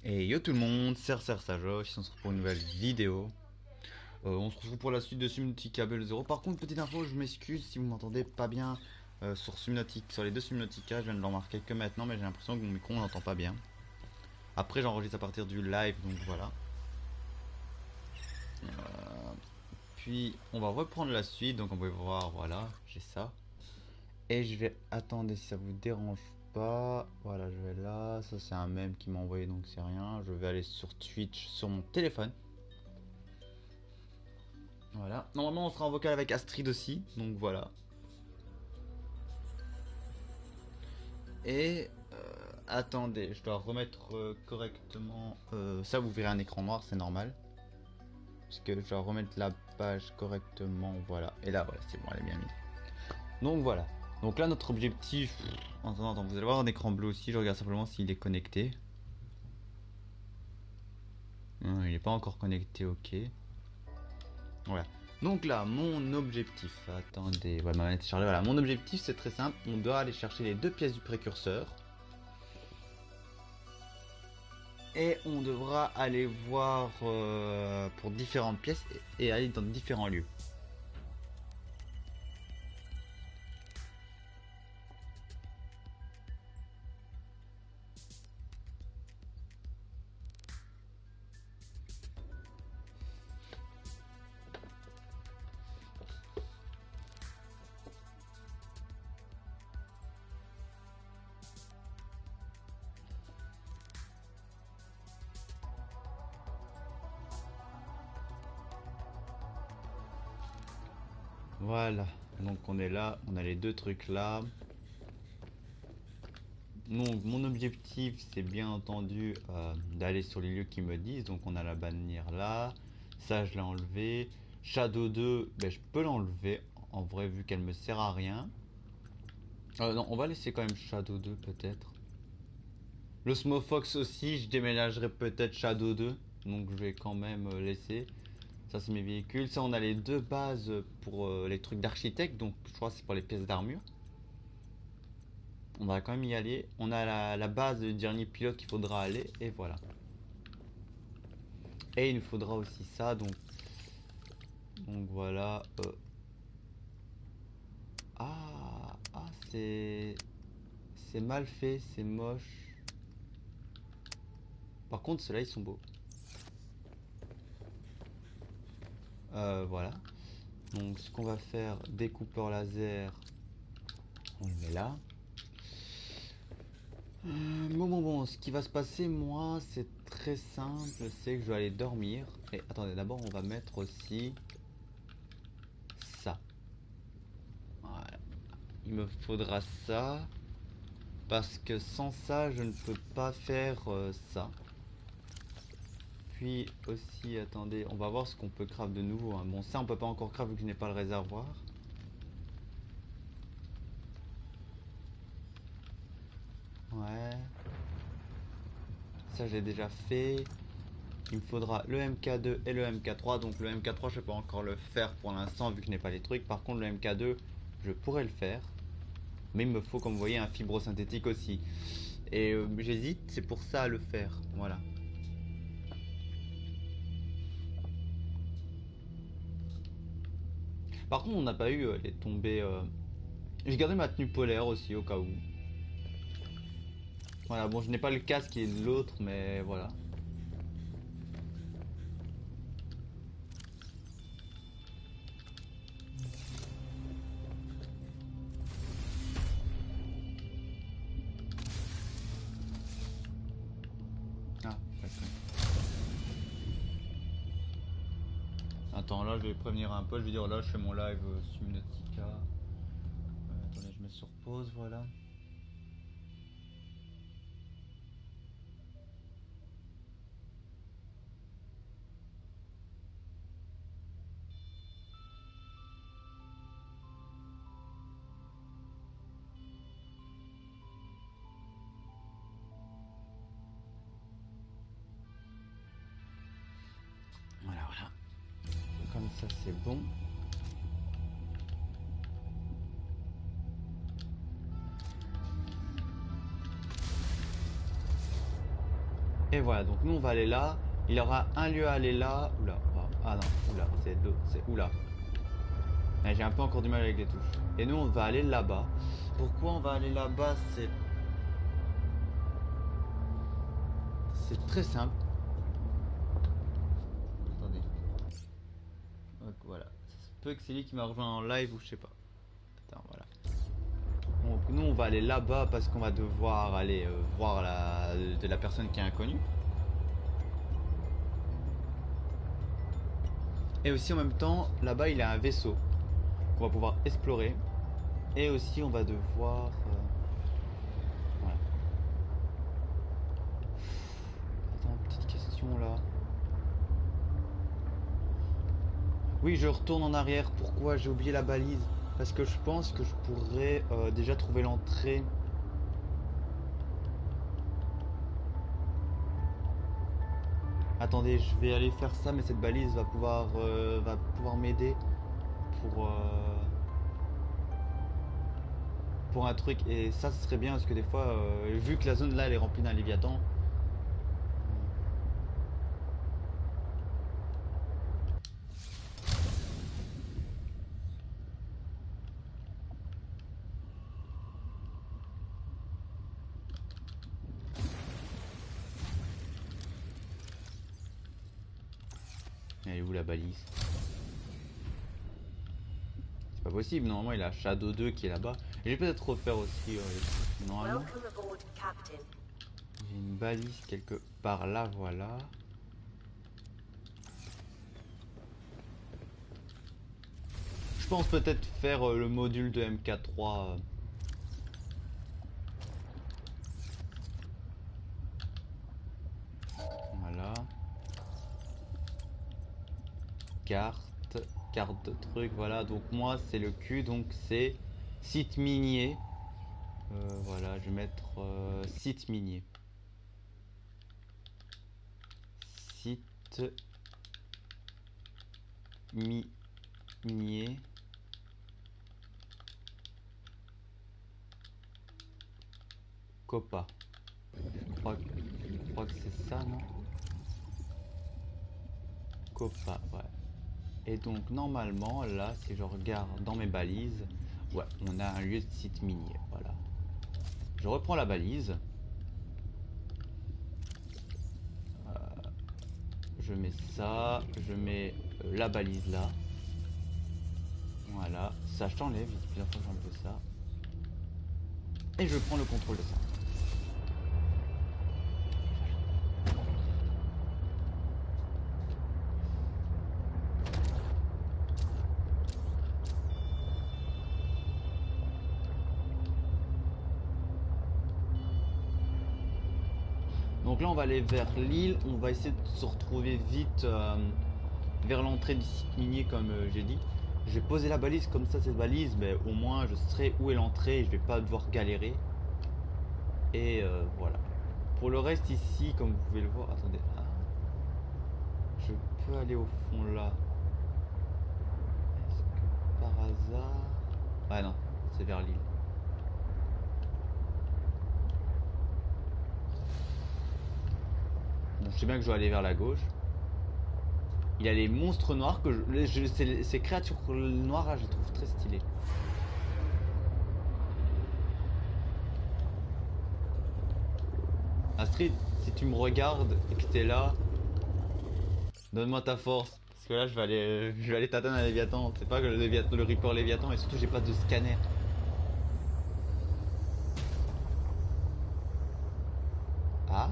Et yo tout le monde, c'est Sajoche, ici on se retrouve pour une nouvelle vidéo. On se retrouve pour la suite de Subnautica Zero. Par contre, petite info, je m'excuse si vous m'entendez pas bien sur Subnautica, sur les deux Subnautica, je viens de le remarquer que maintenant, mais j'ai l'impression que mon micro on n'entend pas bien. Après, j'enregistre à partir du live, donc voilà. Puis, on va reprendre la suite, donc on peut voir, voilà, j'ai ça. Et je vais attendre si ça vous dérange pas. Voilà, je vais là. Ça, c'est un mème qui m'a envoyé, donc c'est rien. Je vais aller sur Twitch sur mon téléphone. Voilà. Normalement, on sera en vocal avec Astrid aussi, donc voilà. Et attendez, je dois remettre correctement. Ça, vous verrez un écran noir, c'est normal. Parce que je dois remettre la page correctement, voilà. Et là, voilà, c'est bon, elle est bien mise. Donc voilà. Donc là, notre objectif. Attends, vous allez voir un écran bleu aussi. Je regarde simplement s'il est connecté. Non, il n'est pas encore connecté, ok. Voilà. Donc là, mon objectif. Attendez, ouais, ma manette est chargée. Voilà, mon objectif, c'est très simple. On doit aller chercher les deux pièces du précurseur. Et on devra aller voir pour différentes pièces et aller dans différents lieux. Voilà, donc on est là, on a les deux trucs là. Donc mon objectif c'est bien entendu d'aller sur les lieux qui me disent. Donc on a la bannière là, ça je l'ai enlevé. Shadow 2, ben, je peux l'enlever en vrai vu qu'elle me sert à rien. Non, on va laisser quand même Shadow 2 peut-être. Le Smofox aussi, je déménagerai peut-être Shadow 2. Donc je vais quand même laisser. Ça c'est mes véhicules. Ça on a les deux bases pour les trucs d'architecte. Donc je crois que c'est pour les pièces d'armure. On va quand même y aller. On a la base du dernier pilote qu'il faudra aller. Et voilà. Et il nous faudra aussi ça. Donc voilà. C'est... C'est mal fait. C'est moche. Par contre, ceux-là, ils sont beaux. Voilà. Donc ce qu'on va faire, découpeur laser. On le met là. Bon, ce qui va se passer, moi, c'est très simple, c'est que je vais aller dormir. Et attendez, d'abord, on va mettre aussi ça. Voilà. Il me faudra ça, parce que sans ça, je ne peux pas faire ça. Puis aussi, attendez, on va voir ce qu'on peut craft de nouveau, hein. Bon, ça, on peut pas encore craft vu que je n'ai pas le réservoir. Ouais. Ça, j'ai déjà fait. Il me faudra le MK2 et le MK3. Donc le MK3 je peux pas encore le faire pour l'instant vu que je n'ai pas les trucs. Par contre le MK2 je pourrais le faire. Mais il me faut comme vous voyez un fibrosynthétique aussi. Et j'hésite, c'est pour ça à le faire. Voilà. Par contre on n'a pas eu les tombées. J'ai gardé ma tenue polaire aussi au cas où. Voilà, bon je n'ai pas le casque qui est de l'autre mais voilà. Ah, d'accord. Attends, là je vais prévenir un peu, je vais dire là je fais mon live Subnautica. Attendez, je mets sur pause, voilà. Voilà. Comme ça c'est bon. Et voilà, donc nous on va aller là. Il y aura un lieu à aller là. Oula, ah non, oula, c'est l'autre, c'est oula. J'ai un peu encore du mal avec les touches. Et nous on va aller là-bas. Pourquoi on va aller là-bas? C'est très simple. Attendez. Donc voilà. Ça se peut que c'est lui qui m'a rejoint en live ou je sais pas. Attends, voilà. Donc nous on va aller là-bas parce qu'on va devoir aller voir la personne qui est inconnue. Et aussi en même temps, là-bas il y a un vaisseau qu'on va pouvoir explorer. Et aussi on va devoir... voilà. Attends, petite question là. Oui, je retourne en arrière. Pourquoi? J'ai oublié la balise. Parce que je pense que je pourrais déjà trouver l'entrée. Attendez, je vais aller faire ça, mais cette balise va pouvoir m'aider pour pour un truc. Et ça, ce serait bien parce que des fois, vu que la zone là elle est remplie d'un léviathan. Elle est où la balise? C'est pas possible, normalement il y a Shadow 2 qui est là-bas. Et je vais peut-être refaire aussi normalement. J'ai une balise quelque part là, voilà. Je pense peut-être faire le module de MK3. Voilà. Carte de truc, voilà. Donc moi c'est le cul, donc c'est site minier. Voilà, je vais mettre site minier. Site minier. Copa. Je crois que c'est ça, non? Copa, ouais. Et donc normalement là, si je regarde dans mes balises, ouais, on a un lieu de site minier, voilà. Je reprends la balise. Je mets ça, je mets la balise là. Voilà, ça je t'enlève, il y a plusieurs fois que j'enlève ça. Et je prends le contrôle de ça. Donc là on va aller vers l'île, on va essayer de se retrouver vite vers l'entrée du site minier comme j'ai dit. Je vais poser la balise comme ça, cette balise, mais au moins je saurai où est l'entrée et je vais pas devoir galérer. Et voilà. Pour le reste ici, comme vous pouvez le voir, attendez. Ah, je peux aller au fond là. Est-ce que par hasard... Ah non, c'est vers l'île. Bon, je sais bien que je dois aller vers la gauche. Il y a les monstres noirs que ces créatures noires là, je les trouve très stylées. Astrid, si tu me regardes et que t'es là, donne-moi ta force. Parce que là, je vais aller t'atteindre un Léviathan. C'est pas que le Reaper Léviathan, et surtout, j'ai pas de scanner. Ah.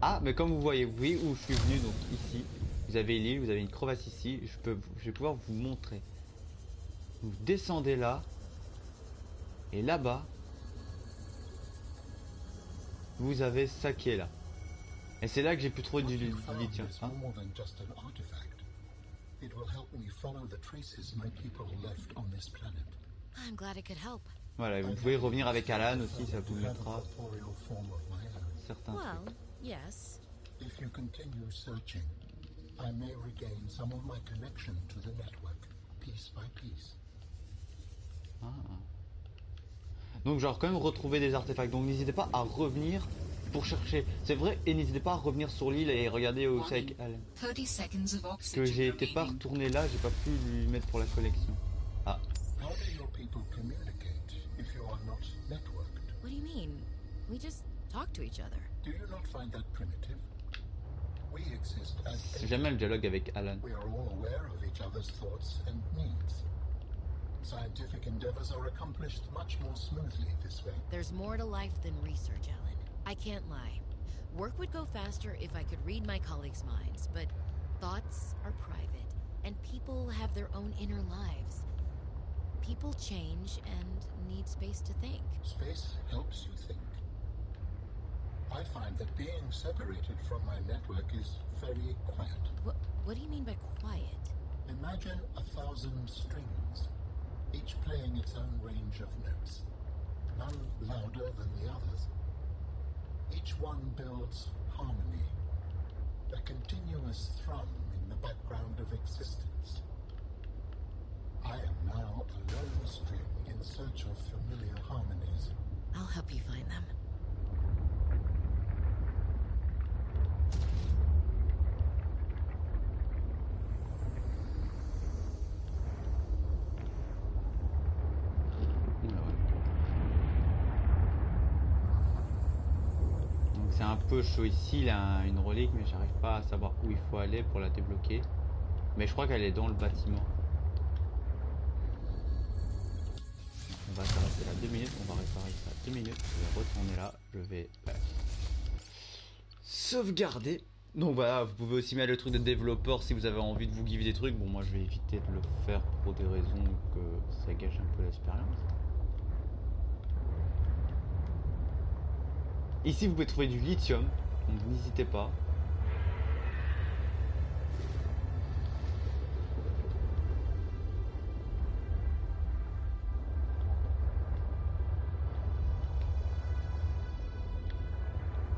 Ah, mais comme vous voyez, vous voyez où je suis venu, donc ici. Vous avez l'île, vous avez une crevasse ici. Je vais pouvoir vous montrer. Vous descendez là. Et là-bas, vous avez ça qui est là. Et c'est là que j'ai pu trouver du lithium. Hein. Voilà, vous pouvez revenir avec Alan aussi, ça vous mettra certains trucs. Yes. If you continue searching, I may regain some of my connection to the network, piece by piece. Ah. Donc genre quand même retrouver des artefacts. Donc n'hésitez pas à revenir pour chercher. C'est vrai, et n'hésitez pas à revenir sur l'île et regarder où c'est avec Alan. 30 seconds of Parce que oxygen j'ai été pas remaining. retourné là, j'ai pas pu lui mettre pour la collection. Ah, How do your people communicate if you are not networked? What do you mean? We just talk to each other. Do you not find that primitive? We exist as j'aime le dialogue avec Alan. we are all aware of each other's thoughts and needs. Scientific endeavors are accomplished much more smoothly this way. There's more to life than research, Ellen. I can't lie. Work would go faster if I could read my colleagues' minds, but thoughts are private, and people have their own inner lives. People change and need space to think. Space helps you think. I find that being separated from my network is very quiet. What do you mean by quiet? Imagine 1,000 strings, each playing its own range of notes, none louder than the others. Each one builds harmony, a continuous thrum in the background of existence. I am now a lone string in search of familiar harmonies. I'll help you find them. Donc c'est un peu chaud ici, il a une relique mais j'arrive pas à savoir où il faut aller pour la débloquer. Mais je crois qu'elle est dans le bâtiment. On va s'arrêter là 2 minutes, on va réparer ça 2 minutes, je vais retourner là, je vais sauvegarder. Donc voilà, vous pouvez aussi mettre le truc de développeur si vous avez envie de vous give des trucs. Bon moi je vais éviter de le faire pour des raisons que ça gâche un peu l'expérience. Ici vous pouvez trouver du lithium, donc n'hésitez pas.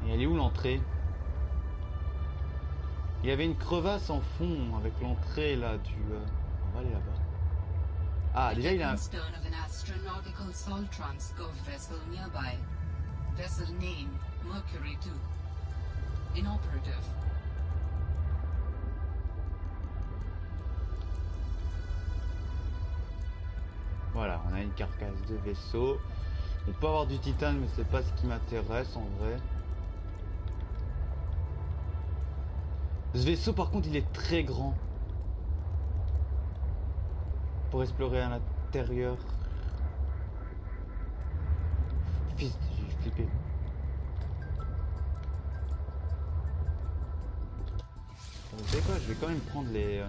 Et elle est où l'entrée? Il y avait une crevasse en fond avec l'entrée là du... On va aller là-bas. Ah déjà il a... Stern of an astronautical Soltrans Gov vessel nearby. Vessel name Mercury 2. Inoperative. Voilà, on a une carcasse de vaisseau. On peut avoir du titane mais c'est pas ce qui m'intéresse en vrai. Ce vaisseau par contre il est très grand. Pour explorer à l'intérieur. Fils, j'ai flippé. Vous savez quoi, je vais quand même prendre les...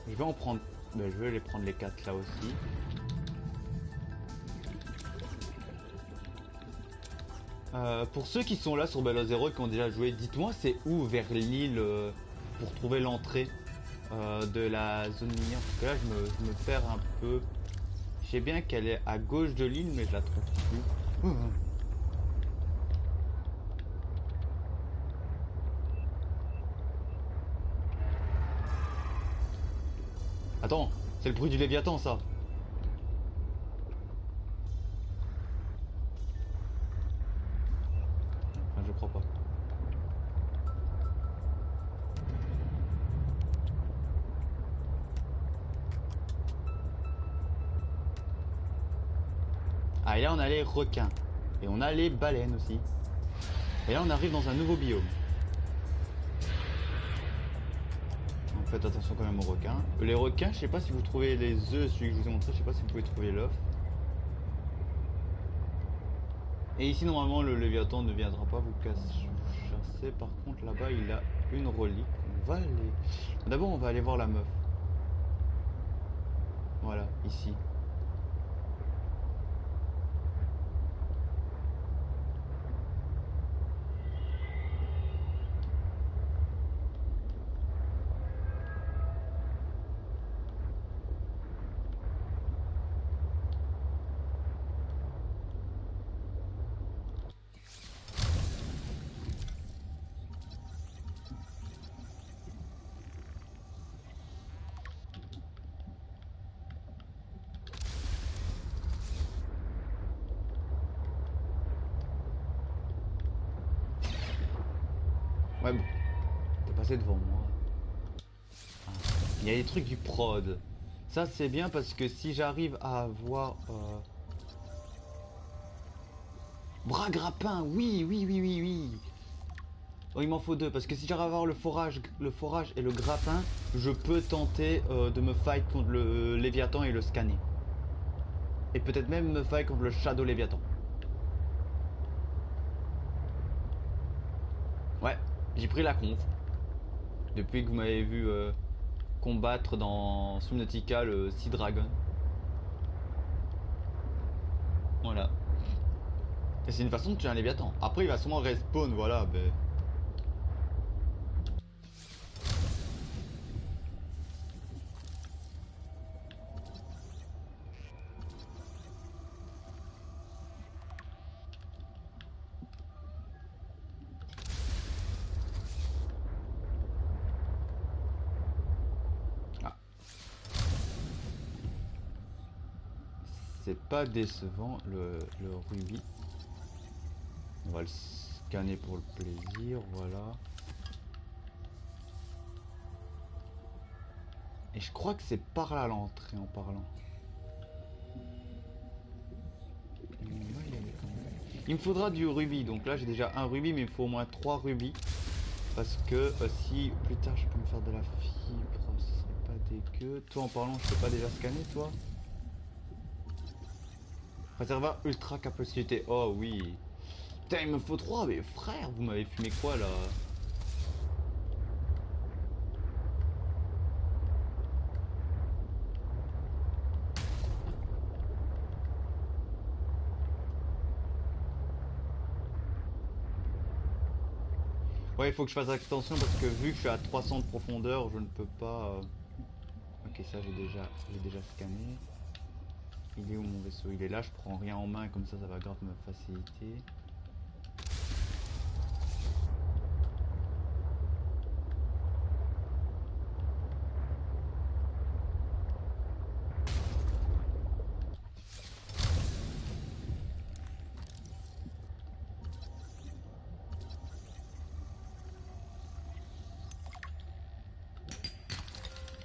Je vais en prendre... Ben, je vais les prendre les 4 là aussi. Pour ceux qui sont là sur Balo Zero et qui ont déjà joué, dites-moi c'est où vers l'île pour trouver l'entrée de la zone minière. Parce que là je me perds un peu. Je sais bien qu'elle est à gauche de l'île mais je la trouve plus. Attends, c'est le bruit du Léviathan ça. Enfin, je crois pas. Ah et là on a les requins. Et on a les baleines aussi. Et là on arrive dans un nouveau biome. Faites attention quand même aux requins. Les requins, je sais pas si vous trouvez les œufs, celui que je vous ai montré, je sais pas si vous pouvez trouver l'œuf. Et ici normalement le Léviathan ne viendra pas vous chasser. Par contre là-bas il a une relique. On va aller... D'abord on va aller voir la meuf. Voilà, ici. Ouais, bon, t'es passé devant moi. Ah, il y a les trucs du prod. Ça, c'est bien parce que si j'arrive à avoir... Bras grappin, oui, oui, oui, oui, oui. Oh, il m'en faut deux, parce que si j'arrive à avoir le forage et le grappin, je peux tenter de me fight contre le Léviathan et le scanner. Et peut-être même me fight contre le Shadow Léviathan. Ouais, j'ai pris la conf. Depuis que vous m'avez vu combattre dans Subnautica le Sea Dragon. Voilà. Et c'est une façon de tuer un Léviathan. Après, il va sûrement respawn, voilà, mais... Ah. C'est pas décevant, le rubis. On va le scanner pour le plaisir, voilà. Et je crois que c'est par là l'entrée en parlant. Il me faudra du rubis, donc là j'ai déjà un rubis, mais il me faut au moins 3 rubis. Parce que si plus tard je peux me faire de la fibre, ce serait pas dégueu. Toi en parlant, je peux pas déjà scanner, toi? Réservoir ultra capacité, oh oui. Putain, il me faut 3, mais frère, vous m'avez fumé quoi là? Ouais, il faut que je fasse attention parce que vu que je suis à 300 de profondeur, je ne peux pas... Ok, ça j'ai déjà scanné. Il est où mon vaisseau? Il est là, je prends rien en main, comme ça va grave me faciliter.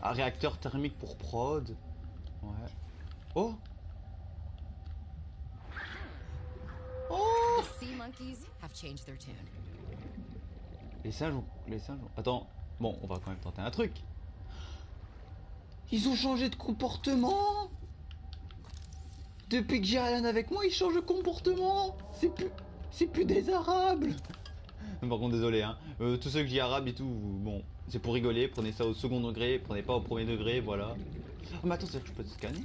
Ah, réacteur thermique pour prod. Ouais. Oh! Oh! The sea monkeys have changed their tune. Les singes ont... Attends, bon, on va quand même tenter un truc. Ils ont changé de comportement! Depuis que j'ai Alan avec moi, ils changent de comportement! C'est plus désarable! Par contre, désolé, hein. Tous ceux que je dis arabes et tout, bon, c'est pour rigoler, prenez ça au second degré, prenez pas au premier degré, voilà. Oh, mais attends, c'est que je peux te scanner?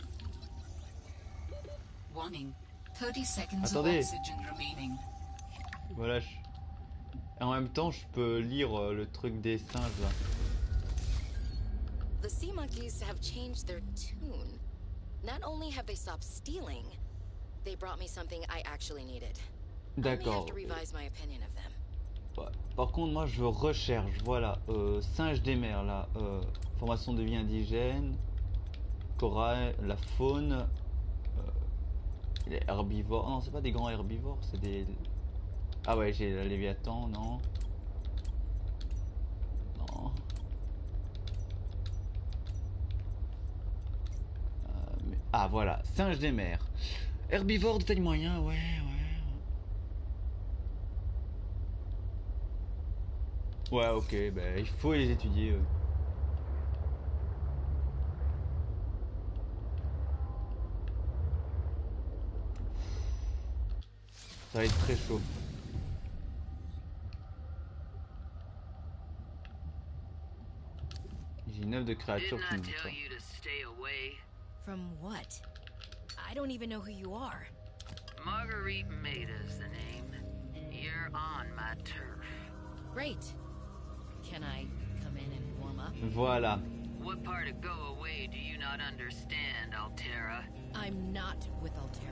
Warning. 30 seconds Attendez. of oxygen remaining. Voilà. Et en même temps, je peux lire le truc des singes là. The sea monkeys have changed their tune. Not only have they stopped stealing, they brought me something I actually needed. I may have D'accord. to revise my opinion of them. Ouais. Par contre, moi je recherche, voilà, singe des mers là, formation de vie indigène, corail, la faune, les herbivores. Non, c'est pas des grands herbivores, c'est des. Ah ouais, j'ai le Léviathan, non. Non. Ah voilà, singe des mers. Herbivore de taille moyen, ouais, ouais. Ouais, ok, bah il faut les étudier. Ça va être très chaud. J'ai une œuvre de créature qui me dit ça. From what? I don't even know who you are. Marguerite Maida's the name. You're on my turf. Great. Can I come in and warm up? Voilà. What part of go away do you not understand, Altera? I'm not with Altera.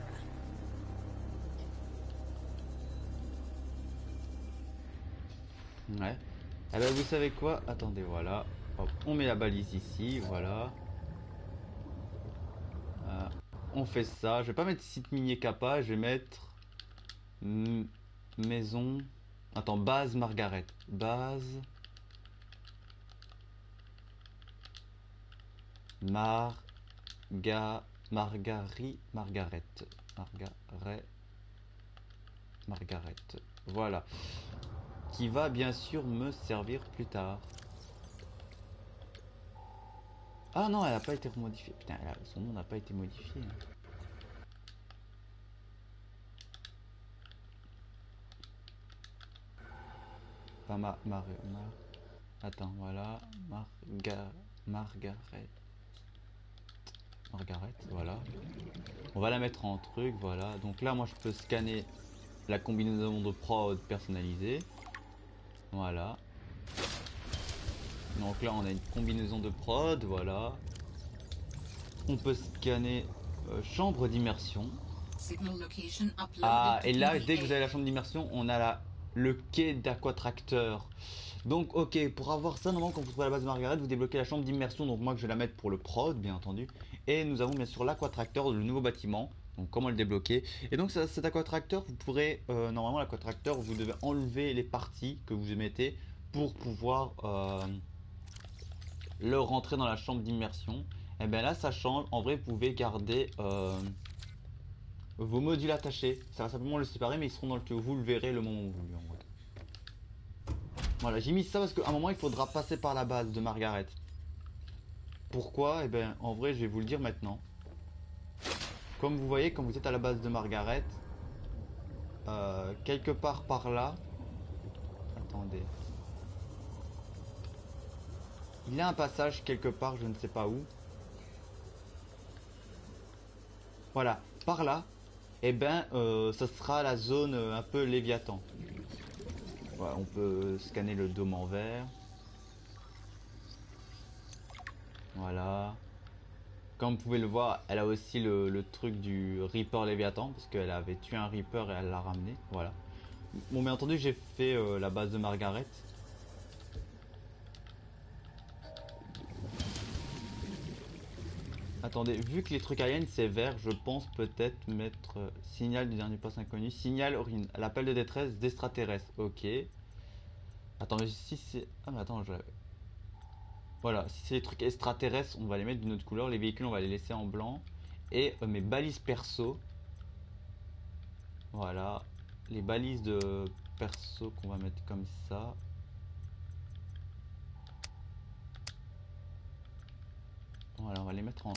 Ouais. Eh ben vous savez quoi? Attendez, voilà. Hop, on met la balise ici, voilà. On fait ça. Je vais pas mettre site minier kappa, je vais mettre maison. Attends, base Margaret. Base... Margaret. Voilà. Qui va bien sûr me servir plus tard. Ah non, elle n'a pas été modifiée. Putain, son nom n'a pas été modifié. Pas Attends, voilà. Margaret, voilà. On va la mettre en truc, voilà. Donc là, moi, je peux scanner la combinaison de prod personnalisée. Voilà. Donc là, on a une combinaison de prod, voilà. On peut scanner chambre d'immersion. Ah, et là, dès que vous avez la chambre d'immersion, on a le quai d'aquatracteur. Donc, ok, pour avoir ça, normalement, quand vous trouvez la base de Margaret, vous débloquez la chambre d'immersion. Donc, moi, je vais la mettre pour le prod, bien entendu. Et nous avons bien sûr l'aquatracteur, le nouveau bâtiment. Donc, comment le débloquer. Et donc, cet aquatracteur, vous pourrez, normalement, l'aquatracteur, vous devez enlever les parties que vous mettez pour pouvoir le rentrer dans la chambre d'immersion. Et bien là, ça change. En vrai, vous pouvez garder vos modules attachés. Ça va simplement le séparer, mais ils seront dans le tuyau. Vous le verrez le moment où vous voulez, en gros. Voilà, j'ai mis ça parce qu'à un moment il faudra passer par la base de Margaret. Pourquoi? Eh bien, en vrai, je vais vous le dire maintenant. Comme vous voyez, quand vous êtes à la base de Margaret, quelque part par là. Attendez. Il y a un passage quelque part, je ne sais pas où. Voilà, par là. Et ben, ça sera la zone un peu Léviathan. Voilà, on peut scanner le dôme en verre. Voilà. Comme vous pouvez le voir, elle a aussi le truc du Reaper Léviathan, parce qu'elle avait tué un Reaper et elle l'a ramené. Voilà. Bon, bien entendu, j'ai fait la base de Margaret. Attendez, vu que les trucs aliens c'est vert, je pense peut-être mettre signal du dernier poste inconnu. Signal l'appel de détresse d'extraterrestres. Ok. Attends, si c'est... Ah mais attends, voilà, si c'est les trucs extraterrestres, on va les mettre d'une autre couleur. Les véhicules, on va les laisser en blanc. Et mes balises perso. Voilà. Les balises de perso qu'on va mettre comme ça. Voilà, on va les mettre en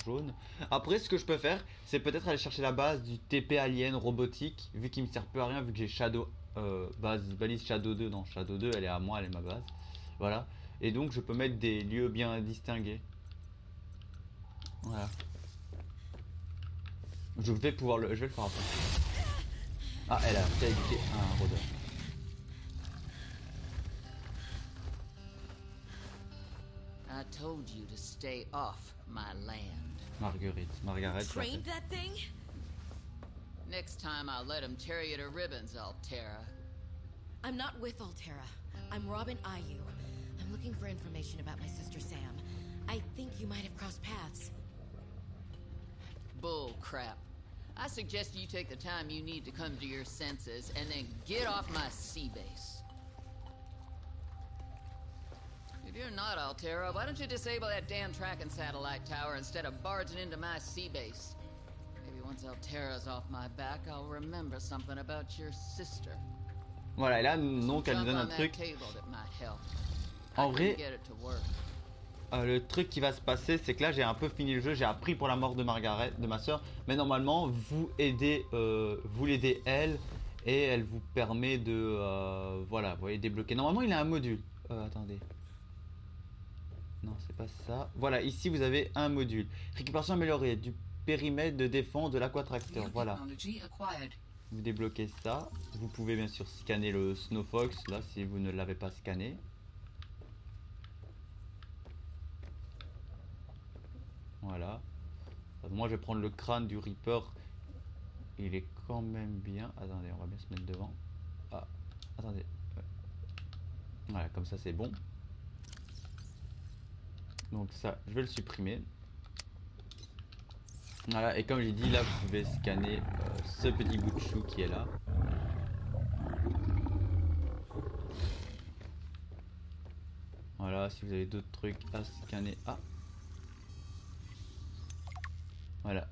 jaune. Après, ce que je peux faire, c'est peut-être aller chercher la base du TP Alien robotique, vu qu'il me sert peu à rien, vu que j'ai Shadow balise Shadow 2 dans Shadow 2, elle est à moi, elle est ma base. Voilà. Et donc, je peux mettre des lieux bien distingués. Voilà. Je vais le faire après. Ah, elle a fait éviter un rôdeur. I told you to stay off my land. Margaret. Trained that thing? Next time I'll let him tear you to ribbons, Altera. I'm not with Altera. I'm Robin Ayu. I'm looking for information about my sister Sam. I think you might have crossed paths. Bull crap. I suggest you take the time you need to come to your senses and then get off my sea base. If you're not Altera, why don't you disable that damn tracking satellite tower instead of barging into my sea base? Maybe once Altera's off my back, I'll remember something about your sister. Voilà, et là, donc, elle nous donne un truc. En vrai, le truc qui va se passer, c'est que là, j'ai un peu fini le jeu. J'ai appris pour la mort de Margaret, de ma soeur. Mais normalement, vous l'aidez elle, et elle vous permet de, voilà, vous voyez, débloquer. Normalement, il a un module. Attendez. Non, c'est pas ça. Voilà, ici vous avez un module. Récupération améliorée du périmètre de défense de l'aquatracteur. Voilà. Vous débloquez ça. Vous pouvez bien sûr scanner le Snowfox là si vous ne l'avez pas scanné. Voilà. Moi je vais prendre le crâne du Reaper. Il est quand même bien. Attendez, on va bien se mettre devant. Ah, attendez. Voilà, comme ça c'est bon. Donc ça, je vais le supprimer. Voilà, et comme j'ai dit, là vous pouvez scanner ce petit bout de chou qui est là. Voilà, si vous avez d'autres trucs à scanner. Ah, voilà.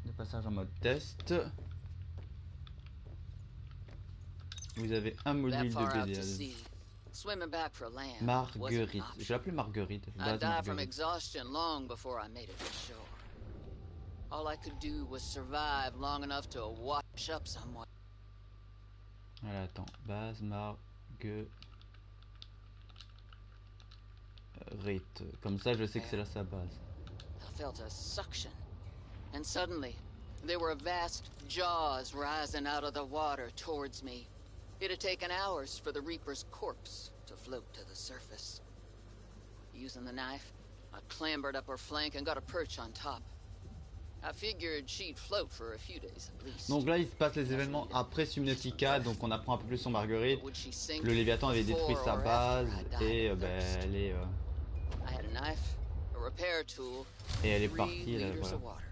Le passage en mode test. Vous avez un That module de far out to BD. sea, swimming back for land wasn't an Marguerite. Je option. vais l'appeler Marguerite. I'd Base die from Marguerite. exhaustion long before I made it to shore. All I could do was survive long enough to wash up somewhat. Voilà, attends. Base Marguerite. Comme ça, je sais que c'est là sa base. I felt a suction, and suddenly, there were vast jaws rising out of the water towards me. It had taken hours for the Reaper's corpse to float to the surface. Using the knife, I clambered up her flank and got a perch on top. I figured she'd float for a few days at least. Donc là, il se passe les événements après Subnautica, donc on apprend un peu plus sur Marguerite. Would she sink Le Léviathan avait détruit before sa or base after I died et of thirst? elle est I had a knife, a repair tool, et elle est 3 partie. Là, liters voilà. of water.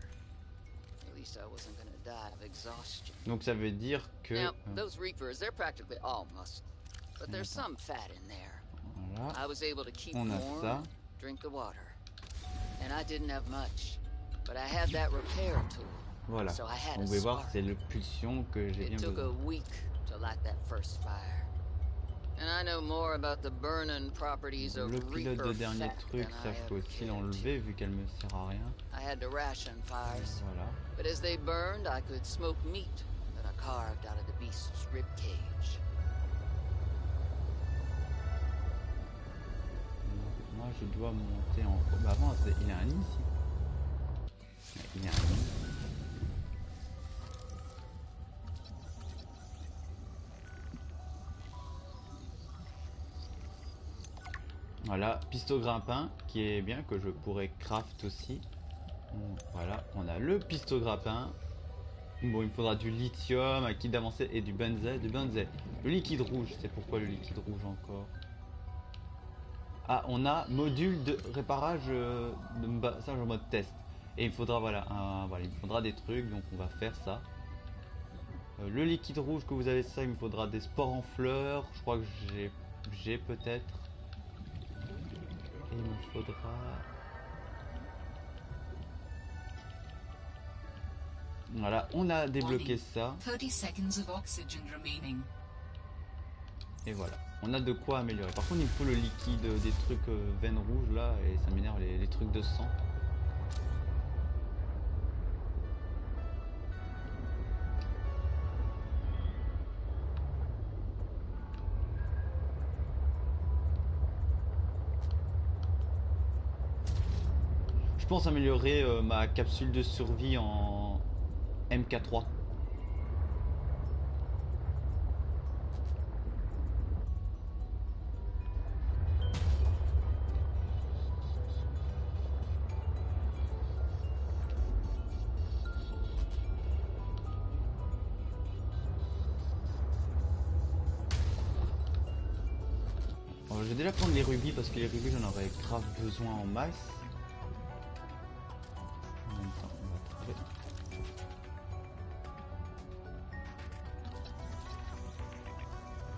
At least I wasn't gonna die of exhaustion. Donc ça veut dire que Now, those Reapers, they're practically all muscle. But there's some fat in there. voilà, I was able to keep on a warm, ça. drink the water. And I didn't have much, but I had that repair tool. Voilà. So I had On a peut voir spark. c'est le pulsion que j'ai bien It took a besoin. week to light that first fire. And I know more about the burning properties of Le pilote Reaper de dernier fat truc, than ça I je peux ever aussi cared l'enlever vu qu'elle me sert à rien. to. I had to ration fires. Voilà. But as they burned, I could smoke meat that I carved out of the beast's rib cage. Donc, moi je dois monter en haut. Bah avant, il y a un nid ici. Ouais, il y a un nid. Voilà, pistolet grappin qui est bien, que je pourrais craft aussi. Voilà, on a le pistolet grappin. Bon, il me faudra du lithium, un kit d'avancée et du benzène. Le liquide rouge, c'est pourquoi le liquide rouge encore. Ah, on a module de réparage de passage en mode test. Et il me faudra, voilà, il me faudra des trucs, donc on va faire ça. Le liquide rouge que vous avez, ça, il me faudra des spores en fleurs. Je crois que j'ai peut-être. Et il me faudra... Voilà, on a débloqué ça. 30 seconds of oxygen remaining. Et voilà, on a de quoi améliorer. Par contre, il me faut le liquide des trucs veines rouges là, et ça m'énerve les trucs de sang. Je pense améliorer ma capsule de survie en MK3. Bon, je vais déjà prendre les rubis parce que les rubis j'en aurais grave besoin en masse. En même temps, on va trouver.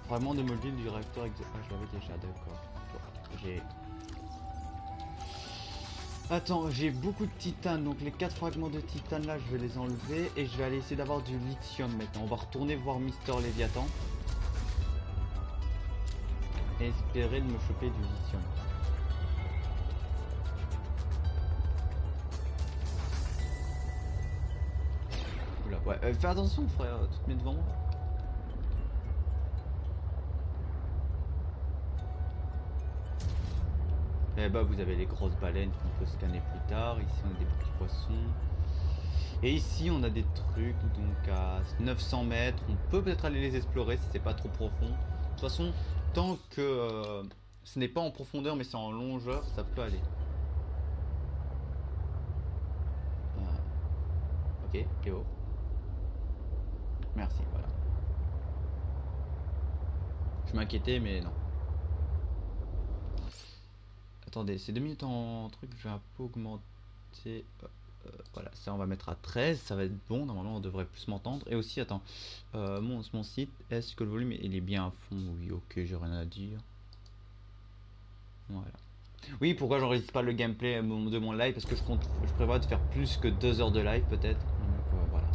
Vraiment de module du réacteur Ah, je l'avais déjà, d'accord. Bon, j'ai... Attends, j'ai beaucoup de titane, donc les 4 fragments de titane là, je vais les enlever et je vais aller essayer d'avoir du lithium maintenant. On va retourner voir Mister Léviathan. Et espérer de me choper du lithium. Oula, ouais, fais attention frère, tu te mets devant moi. Et bah vous avez les grosses baleines qu'on peut scanner plus tard. Ici on a des petits poissons. Et ici on a des trucs donc à 900 mètres. On peut peut-être aller les explorer si c'est pas trop profond. De toute façon, tant que ce n'est pas en profondeur mais c'est en longueur, ça peut aller. Ok, Théo. Merci, voilà. Je m'inquiétais mais non. Attendez, c'est 2 minutes en truc, je vais un peu augmenter. Voilà, ça on va mettre à 13, ça va être bon, normalement on devrait plus m'entendre. Et aussi, attends, mon site, est-ce que le volume il est bien à fond? Oui, ok, j'ai rien à dire. Voilà. Oui, pourquoi j'enregistre pas le gameplay de mon live? Parce que je prévois de faire plus que 2 heures de live peut-être. Donc voilà.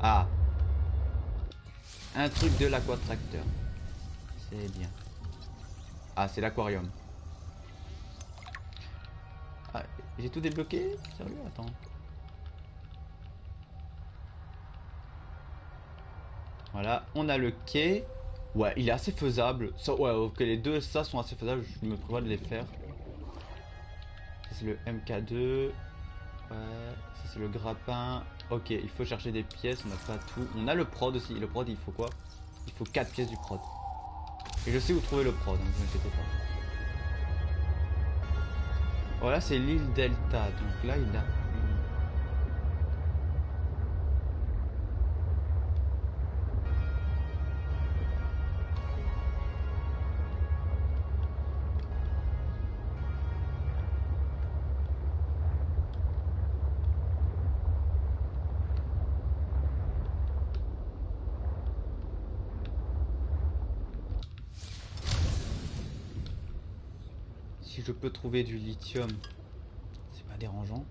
Ah, un truc de l'aquatracteur. C'est bien. Ah, c'est l'aquarium. Ah, j'ai tout débloqué? Sérieux? Attends. Voilà, on a le quai. Ouais, il est assez faisable. Ça, ouais, ok, les deux, ça sont assez faisables. Je me prévois de les faire. Ça, c'est le MK2. Ouais, ça, c'est le grappin. Ok, il faut chercher des pièces. On n'a pas tout. On a le prod aussi. Le prod, il faut quoi? Il faut 4 pièces du prod. Et je sais où trouver le prod, ne vous inquiétez pas. Voilà, c'est l'île Delta. Donc là, il a. Si je peux trouver du lithium, c'est pas dérangeant.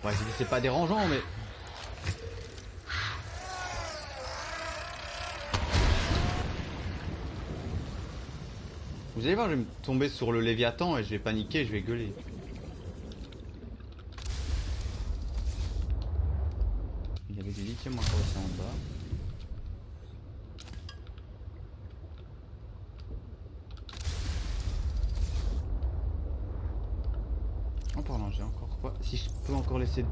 Ouais, j'ai dit c'est pas dérangeant, mais. Vous allez voir, je vais me tomber sur le Léviathan et je vais paniquer, je vais gueuler. Il y avait du lithium encore ici en bas. En parlant, j'ai encore quoi? Si je peux encore laisser une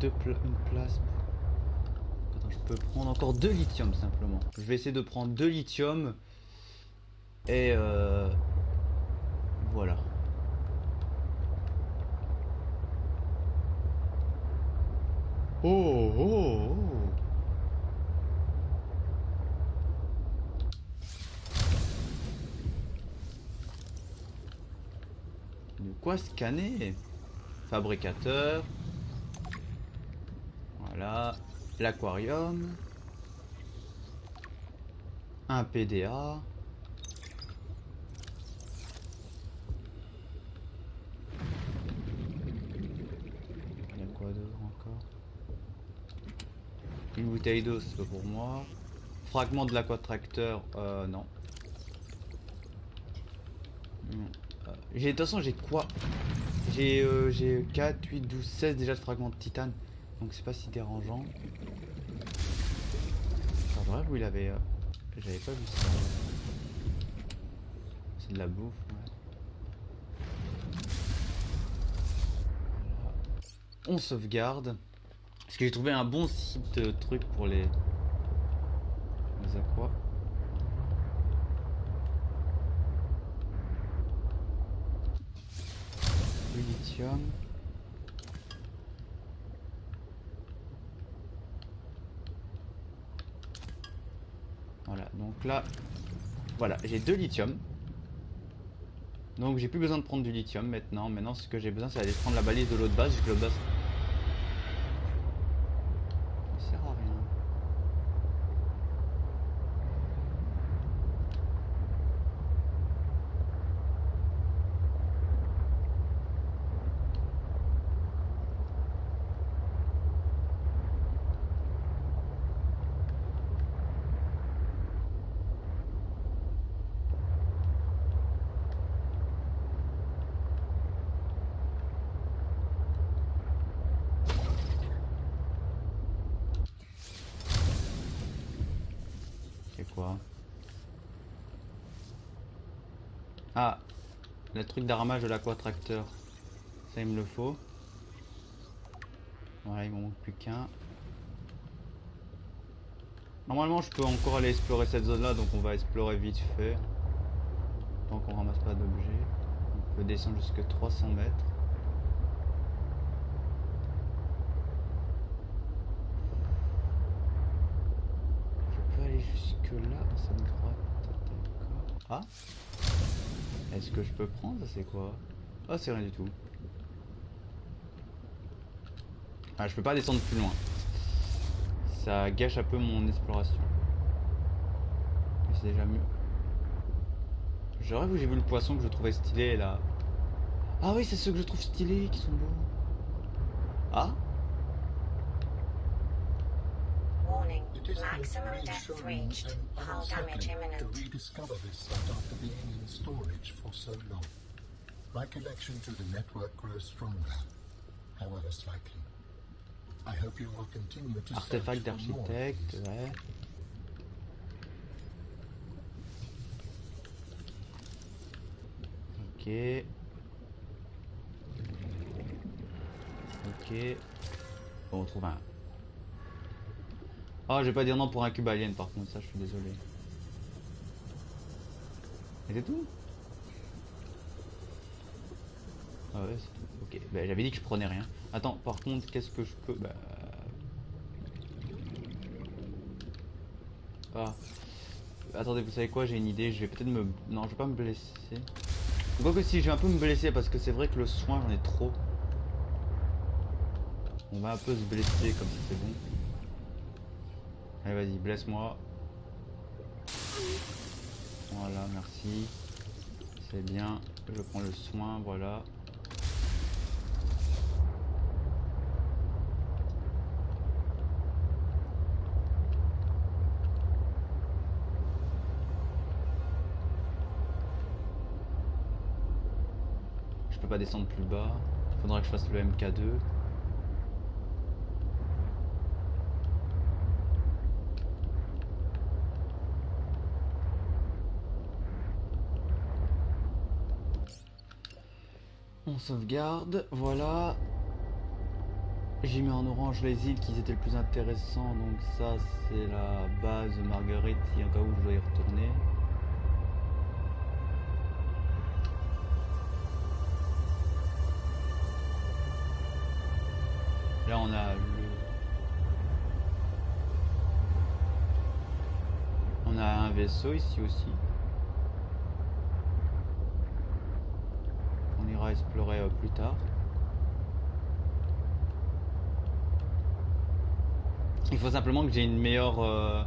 place. Attends, je peux prendre encore 2 lithium simplement. Je vais essayer de prendre 2 lithium. Et voilà. Oh, oh, oh. De quoi scanner? Fabricateur. Voilà. L'aquarium. Un PDA. Il y a quoi d'autre encore? Une bouteille d'eau, c'est pas pour moi. Fragment de l'aquatracteur, non. J'ai, de toute façon, j'ai quoi? J'ai 4, 8, 12, 16 déjà de fragments de titane. Donc c'est pas si dérangeant. C'est vrai où il avait... J'avais pas vu ça. C'est de la bouffe, ouais. Voilà. On sauvegarde. Parce que j'ai trouvé un bon site de trucs pour les aquas. Du lithium. Voilà, donc là, voilà, j'ai 2 lithium. Donc j'ai plus besoin de prendre du lithium maintenant. Maintenant, ce que j'ai besoin, c'est d'aller prendre la balise de l'autre base. Vu que l'autre base, ça sert à rien. Quoi? Ah, le truc d'armage de l'aquatracteur. Ça, il me le faut. Voilà, il m'en manque plus qu'un. Normalement, je peux encore aller explorer cette zone-là, donc on va explorer vite fait. Tant qu'on ramasse pas d'objets. On peut descendre jusqu'à 300 mètres. Je peux aller jusque là, ça me droite. D'accord. Ah, est-ce que je peux prendre? C'est quoi? Ah, c'est rien du tout. Ah, je peux pas descendre plus loin. Ça gâche un peu mon exploration. Mais c'est déjà mieux. Je rêve où j'ai vu le poisson que je trouvais stylé là. Ah oui, c'est ceux que je trouve stylés qui sont beaux. Ah, Warning, It is maximum depth reassuring reached. and Hull damage unsettling to imminent. rediscover this site after being in storage for so long. My connection to the network grows stronger, however slightly. I hope you will continue to artefact search for more of d'architecte, these. ouais. Ok. Ok. Bon, on trouve un. Ah, je vais pas dire non pour un cube alien par contre, ça je suis désolé. Et c'est tout? Ah ouais, c'est tout. Ok, bah, j'avais dit que je prenais rien. Attends, par contre, qu'est-ce que je peux. Bah. Ah. Attendez, vous savez quoi? J'ai une idée. Je vais peut-être me. Non, je vais pas me blesser. Quoique si, je vais un peu me blesser parce que c'est vrai que le soin, j'en ai trop. On va un peu se blesser comme si c'est bon. Allez, vas-y, blesse-moi. Voilà, merci. C'est bien. Je prends le soin, voilà. Je peux pas descendre plus bas. Faudra que je fasse le MK2. On sauvegarde, voilà. J'ai mis en orange les îles qui étaient le plus intéressants, donc ça c'est la base de Marguerite si en cas où je dois y retourner. Là on a on a un vaisseau ici aussi. On ira explorer plus tard. Il faut simplement que j'ai une meilleure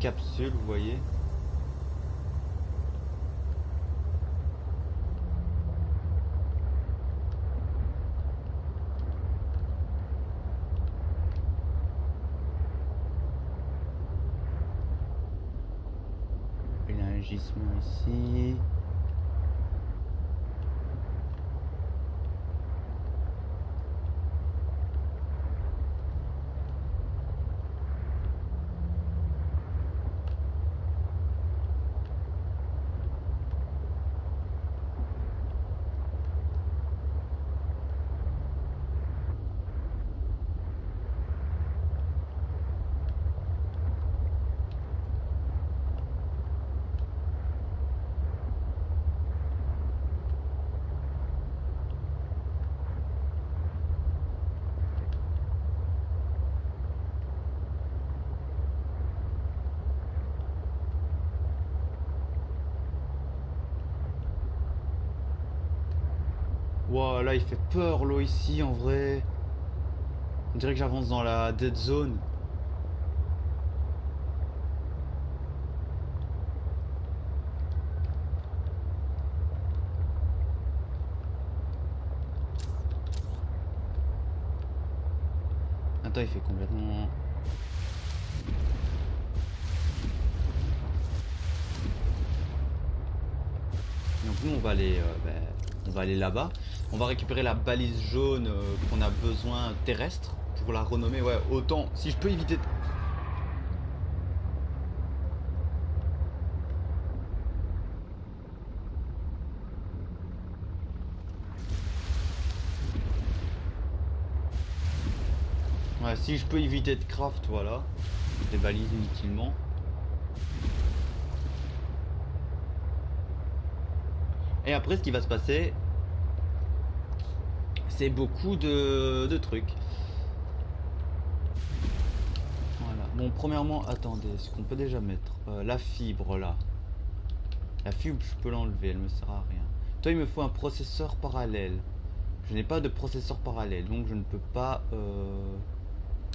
capsule, vous voyez. Il y a un gisement ici. Wow, là il fait peur l'eau ici en vrai. On dirait que j'avance dans la dead zone. Attends, il fait complètement... Donc nous on va aller, on va aller là-bas. On va récupérer la balise jaune qu'on a besoin terrestre pour la renommer. Ouais, autant si je peux éviter. Ouais, si je peux éviter de craft, voilà, des balises inutilement. Et après, ce qui va se passer, c'est beaucoup de trucs. Voilà. Bon, premièrement, attendez, ce qu'on peut déjà mettre, la fibre là. La fibre, je peux l'enlever, elle me sert à rien. Toi, il me faut un processeur parallèle. Je n'ai pas de processeur parallèle, donc je ne peux pas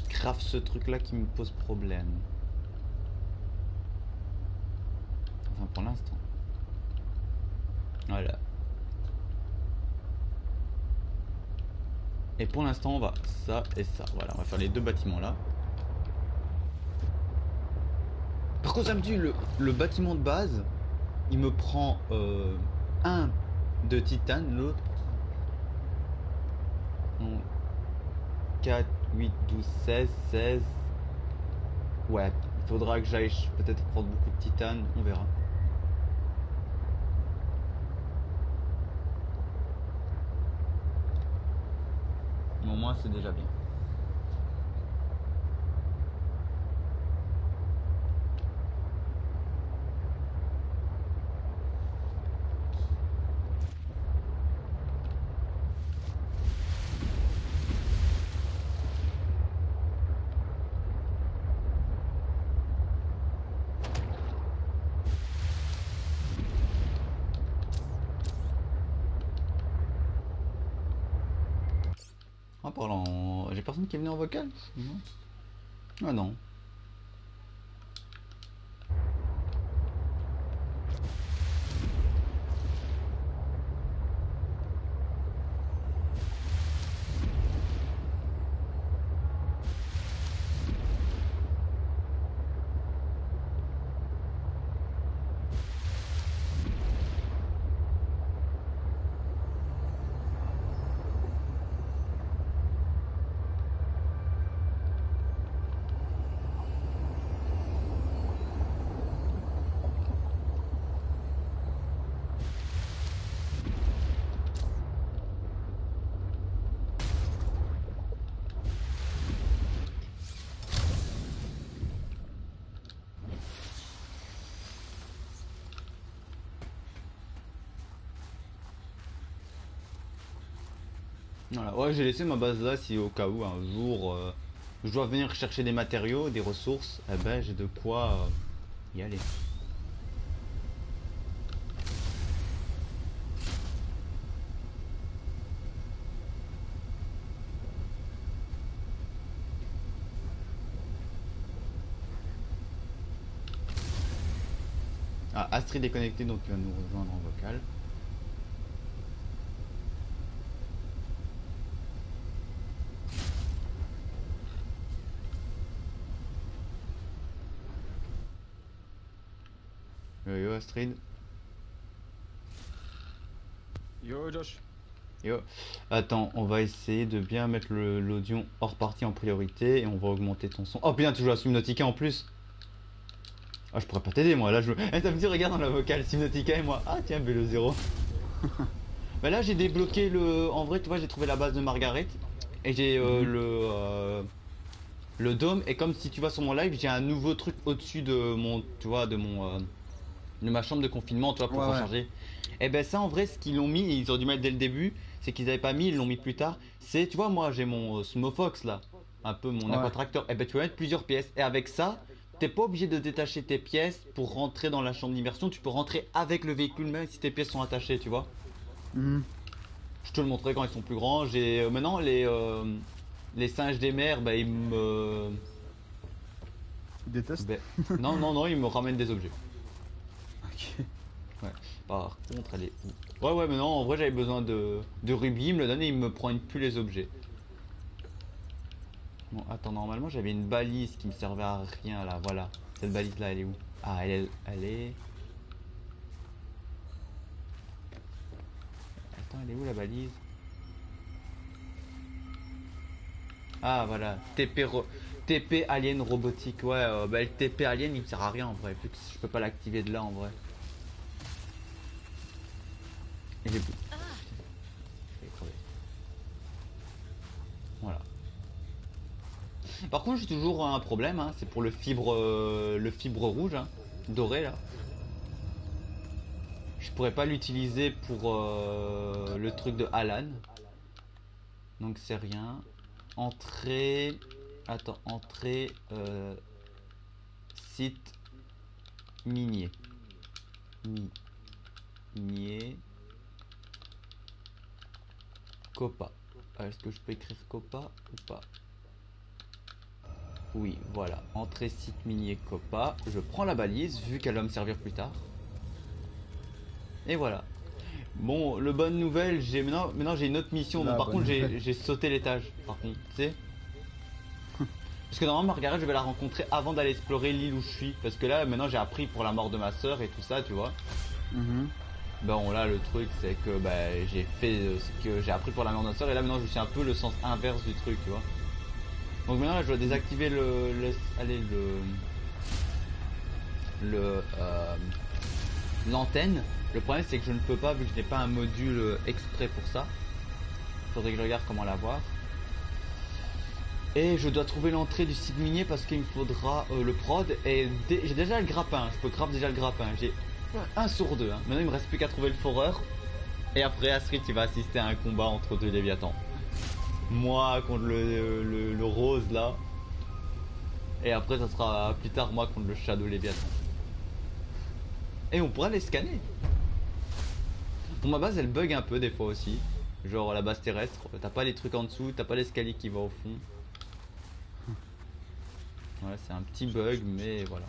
craft ce truc là qui me pose problème. hein, pour l'instant. Voilà. Et pour l'instant, on va ça et ça. Voilà, on va faire les deux bâtiments là. Par contre, ça me dit, le bâtiment de base, il me prend un de titane, l'autre 4, 8, 12, 16, 16. Ouais, il faudra que j'aille peut-être prendre beaucoup de titane, on verra. Mais au moins, c'est déjà bien. En parlant, j'ai personne qui est venu en vocal? Non. Ah non. Voilà, ouais, j'ai laissé ma base là si au cas où un jour je dois venir chercher des matériaux, des ressources, eh ben j'ai de quoi y aller. Ah, Astrid est connecté donc il va nous rejoindre en vocal. Yo Astrid. Yo Josh. Yo. Attends, on va essayer de bien mettre l'audio hors partie en priorité et on va augmenter ton son. Oh putain, tu joues à Subnautica en plus. Ah, je pourrais pas t'aider moi, là je... Eh, t'as me dit regarde dans la vocale Subnautica et moi. Ah tiens, Bélo 0. Bah là j'ai débloqué le... En vrai tu vois j'ai trouvé la base de Margaret. Et j'ai le dôme. Et comme si tu vas sur mon live, j'ai un nouveau truc au-dessus de mon... Tu vois, de mon... de ma chambre de confinement, tu vois, pour Ouais, ouais. recharger. Et ben ça en vrai ce qu'ils l'ont mis, et ils ont dû mettre dès le début, c'est qu'ils avaient pas mis, ils l'ont mis plus tard. C'est, tu vois moi j'ai mon Smofox là, un peu mon Ouais. aquatracteur. Et ben tu peux mettre plusieurs pièces. Et avec ça, t'es pas obligé de détacher tes pièces pour rentrer dans la chambre d'immersion. Tu peux rentrer avec le véhicule même si tes pièces sont attachées, tu vois. Mhm. Je te le montrerai quand ils sont plus grands. J'ai maintenant les singes des mers, bah ils me... Déteste. ben, non, non, non, ils me ramènent des objets. Ok. Ouais. Par contre, elle est où? Ouais, ouais, mais non, en vrai, j'avais besoin de rubis. Il me le donne et il me prend plus les objets. Bon, attends, normalement, j'avais une balise qui me servait à rien là. Voilà. Cette balise là, elle est où? Ah, elle est. Attends, elle est où la balise? Ah, voilà. TP alien robotique. Ouais, bah, le TP alien il me sert à rien en vrai. Vu que je peux pas l'activer de là en vrai. Et j'ai plus. Je vais crever. Voilà. Par contre, j'ai toujours un problème, hein, c'est pour le fibre rouge, hein, doré là. Je pourrais pas l'utiliser pour le truc de Alan. Donc c'est rien. Entrée. Attends, entrée. Site minier. Minier. Copa. Est-ce que je peux écrire Copa ou pas? Oui, voilà. Entrée site minier Copa. Je prends la balise, vu qu'elle va me servir plus tard. Et voilà. Bon, le bonne nouvelle, j'ai maintenant j'ai une autre mission. La Bon, par bonne contre, nouvelle. j'ai sauté l'étage. Par contre, tu sais. Parce que normalement, Margaret, je vais la rencontrer avant d'aller explorer l'île où je suis. Parce que là, maintenant, j'ai appris pour la mort de ma soeur et tout ça, tu vois. Mhm. Bon, là, le truc, c'est que bah, j'ai fait ce que j'ai appris pour la mort de ma soeur. Et là, maintenant, je suis un peu le sens inverse du truc, tu vois. Donc maintenant, là, je dois désactiver allez, l'antenne. Le problème, c'est que je ne peux pas, vu que je n'ai pas un module exprès pour ça. Faudrait que je regarde comment l'avoir. Et je dois trouver l'entrée du site minier parce qu'il me faudra le prod. Et j'ai déjà le grappin, je peux grave déjà le grappin. J'ai un sur deux. Hein. Maintenant, il me reste plus qu'à trouver le foreur. Et après, Astrid, il va assister à un combat entre deux Léviathans. Moi contre le rose là. Et après, ça sera plus tard moi contre le Shadow Léviathan. Et on pourra les scanner. Bon, ma base elle bug un peu des fois aussi. Genre la base terrestre, t'as pas les trucs en dessous, t'as pas l'escalier qui va au fond. Voilà, c'est un petit bug, mais voilà.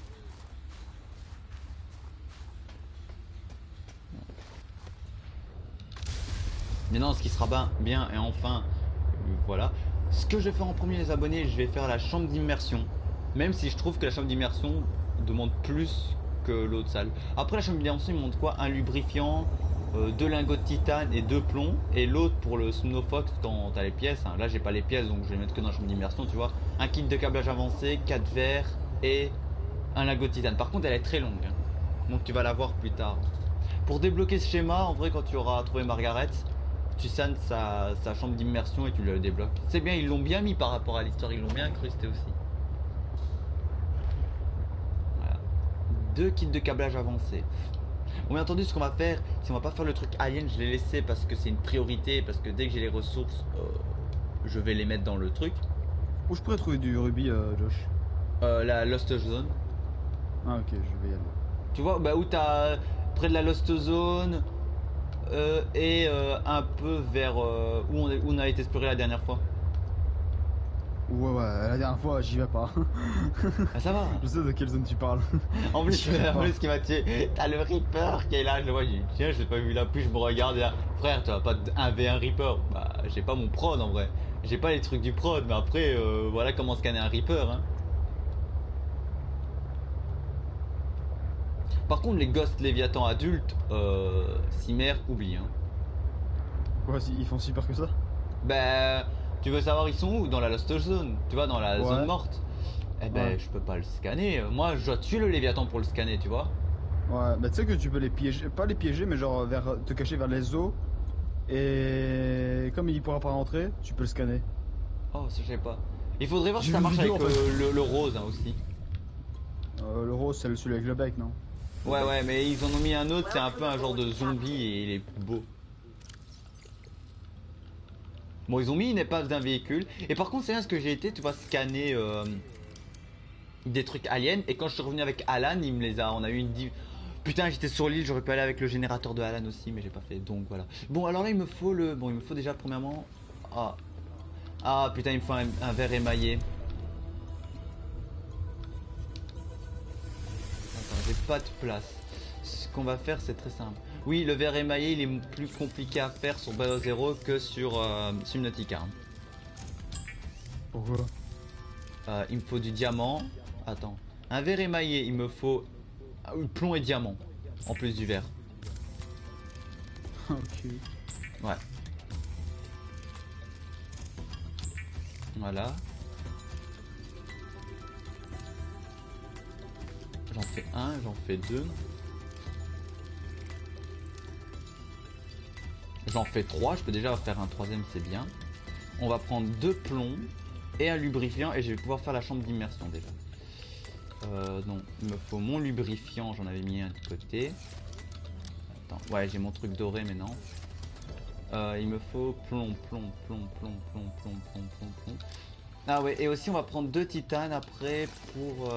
Mais non, ce qui sera bien, et enfin, voilà. Ce que je vais faire en premier, les abonnés, je vais faire la chambre d'immersion. Même si je trouve que la chambre d'immersion demande plus que l'autre salle. Après, la chambre d'immersion, il demande quoi? Un lubrifiant, 2 lingots de titane et 2 plombs. Et l'autre pour le Snowfox, t'as les pièces. Hein. Là, j'ai pas les pièces, donc je vais mettre que dans la chambre d'immersion, tu vois. Un kit de câblage avancé, 4 verres et un lingot de titane. Par contre, elle est très longue. Hein. Donc tu vas la voir plus tard. Pour débloquer ce schéma, en vrai, quand tu auras trouvé Margaret, tu scannes sa chambre d'immersion et tu le débloques. C'est bien, ils l'ont bien mis par rapport à l'histoire, ils l'ont bien incrusté aussi. Voilà. 2 kits de câblage avancé. Bon, bien entendu, ce qu'on va faire, si on va pas faire le truc alien, je l'ai laissé parce que c'est une priorité, parce que dès que j'ai les ressources, je vais les mettre dans le truc. Où je pourrais trouver du rubis, Josh? La Lost Zone. Ah ok, je vais y aller. Tu vois, bah où t'as près de la Lost Zone et un peu vers où on a été exploré la dernière fois. Ouais, la dernière fois, j'y vais pas. Ah, ça va. Je sais de quelle zone tu parles. En plus, Je sais pas. ce qui m'a tué, t'as le Reaper qui est là, je le vois, je dis, tiens, je l'ai pas vu là, puis je me regarde et là, frère, tu vas pas 1v1 Reaper. Bah, j'ai pas mon prod en vrai. J'ai pas les trucs du prod, mais après, voilà comment scanner un Reaper. Hein. Par contre, les Ghost Léviathan adultes, Cimer, oublie. Hein. Quoi, ils font si peur que ça? Bah, tu veux savoir ils sont où? Dans la Lost Zone, tu vois, dans la Ouais. zone morte. Eh ben, Ouais. je peux pas le scanner. Moi, je dois tuer le Léviathan pour le scanner, tu vois. Ouais, bah tu sais que tu peux les piéger, pas les piéger, mais genre te cacher vers les eaux. Et comme il pourra pas rentrer, tu peux le scanner. Oh, ça, je sais pas. Il faudrait voir si J'ai ça vu marche une avec vidéo, en fait. le rose hein, aussi. Le rose, c'est celui avec le bec, non? Ouais, mais ils en ont mis un autre, c'est un peu un genre de zombie et il est beau. Bon, ils ont mis une épave d'un véhicule. Et par contre, c'est bien ce que j'ai été, tu vois, scanner des trucs aliens. Et quand je suis revenu avec Alan, il me les a. On a eu une. Putain, j'étais sur l'île, j'aurais pu aller avec le générateur de Alan aussi, mais j'ai pas fait. Donc voilà. Bon, alors là, il me faut le. Bon, il me faut déjà, premièrement. Ah, putain, il me faut un verre émaillé. Attends, j'ai pas de place. Ce qu'on va faire, c'est très simple. Oui, le verre émaillé, il est plus compliqué à faire sur Battle Zero que sur Subnautica. Pourquoi? Il me faut du diamant. Attends. Un verre émaillé, il me faut plomb et diamant. En plus du verre. Ok. Ouais. Voilà. J'en fais un, j'en fais deux. J'en fais 3, je peux déjà faire un troisième, c'est bien. On va prendre 2 plombs et un lubrifiant et je vais pouvoir faire la chambre d'immersion déjà. Non, il me faut mon lubrifiant, j'en avais mis un de côté. Attends, ouais, j'ai mon truc doré mais non. Il me faut plomb. Ah ouais, et aussi on va prendre 2 titanes après pour...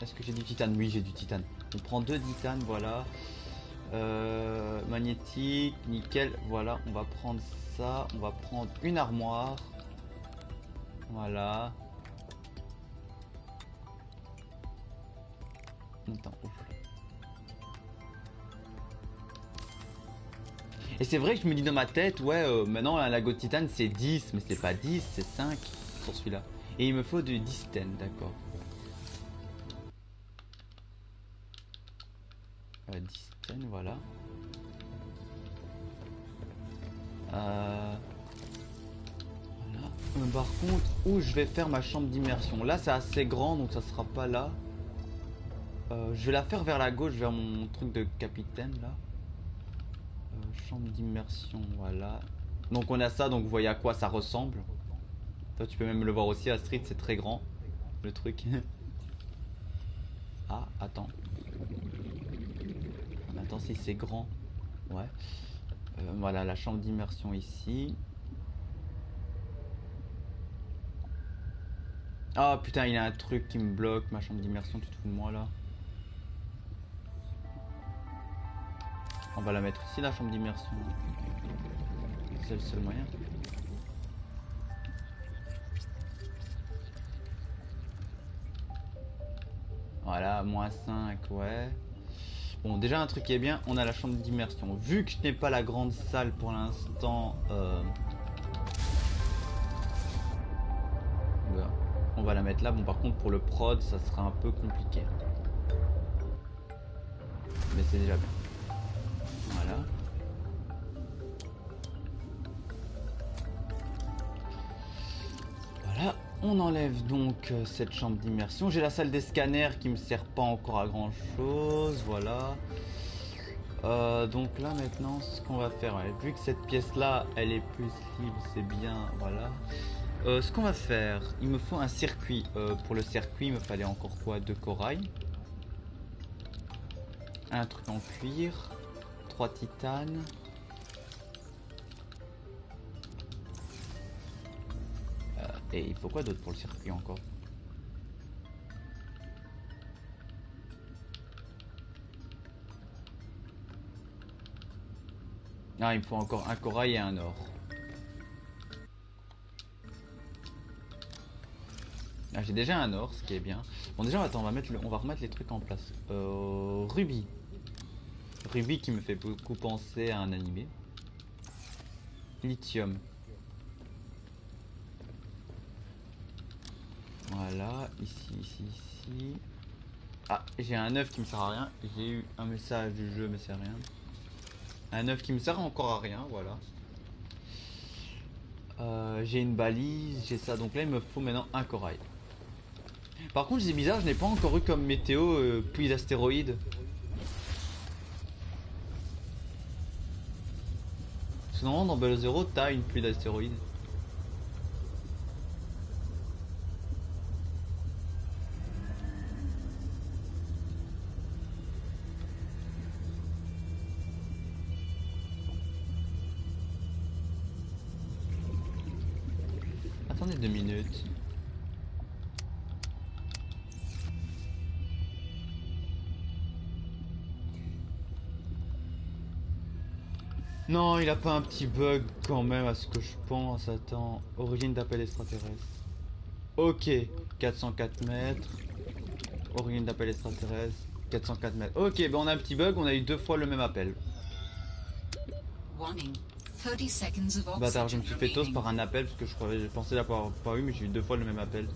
Est-ce que j'ai du titane? Oui, j'ai du titane. On prend 2 titanes, voilà. Magnétique, nickel, voilà, on va prendre ça, on va prendre une armoire, voilà. Attends, ouf. Et c'est vrai que je me dis dans ma tête, ouais, maintenant un lago de titane c'est 10, mais c'est pas 10, c'est 5 sur celui-là. Et il me faut du 10 ten, d'accord. 10 ten, voilà. Voilà. Par contre, où je vais faire ma chambre d'immersion? Là c'est assez grand, donc ça sera pas là. Je vais la faire vers la gauche, vers mon truc de capitaine là. Chambre d'immersion, voilà. Donc on a ça, donc vous voyez à quoi ça ressemble. Toi tu peux même le voir aussi, Astrid, c'est très grand le truc. Ah, attends. Attends, si c'est grand. Ouais. Voilà la chambre d'immersion ici. Ah putain, il y a un truc qui me bloque, ma chambre d'immersion, tu te fous de moi là. On va la mettre ici, la chambre d'immersion. C'est le seul moyen. Voilà, -5, ouais. Bon, déjà un truc qui est bien, on a la chambre d'immersion. Vu que je n'ai pas la grande salle pour l'instant, voilà. On va la mettre là. Bon, par contre, pour le prod, ça sera un peu compliqué. Mais c'est déjà bien. Voilà. Voilà, on enlève donc cette chambre d'immersion. J'ai la salle des scanners qui me sert pas encore à grand chose. Voilà. Donc là maintenant, ce qu'on va faire, ouais, vu que cette pièce là, elle est plus libre, c'est bien. Voilà. Ce qu'on va faire, il me faut un circuit. Pour le circuit, il me fallait encore quoi? 2 corail. Un truc en cuir. 3 titanes. Et il faut quoi d'autre pour le circuit encore? Ah, il me faut encore un corail et un or. Ah, j'ai déjà un or, ce qui est bien. Bon, déjà, attends, on va remettre les trucs en place. Rubis. Rubis qui me fait beaucoup penser à un animé. Lithium. Voilà, ici. Ah, j'ai un œuf qui me sert à rien. J'ai eu un message du jeu, mais c'est rien. Un œuf qui me sert encore à rien, voilà. J'ai une balise, j'ai ça. Donc là, il me faut maintenant un corail. Par contre, c'est bizarre, je n'ai pas encore eu comme météo pluie d'astéroïdes. Parce que normalement, dans Bell Zero, t'as une pluie d'astéroïdes. Attendez 2 minutes. Non, il a pas un petit bug quand même à ce que je pense. Attends, origine d'appel extraterrestre. Ok, 404 mètres. Origine d'appel extraterrestre, 404 mètres. Ok, ben on a un petit bug, on a eu 2 fois le même appel. Warning. 30 seconds of Bâtard, je me oxygen suis fait toast remaining. par un appel parce que je pensais l'avoir pas eu, mais j'ai eu 2 fois le même appel.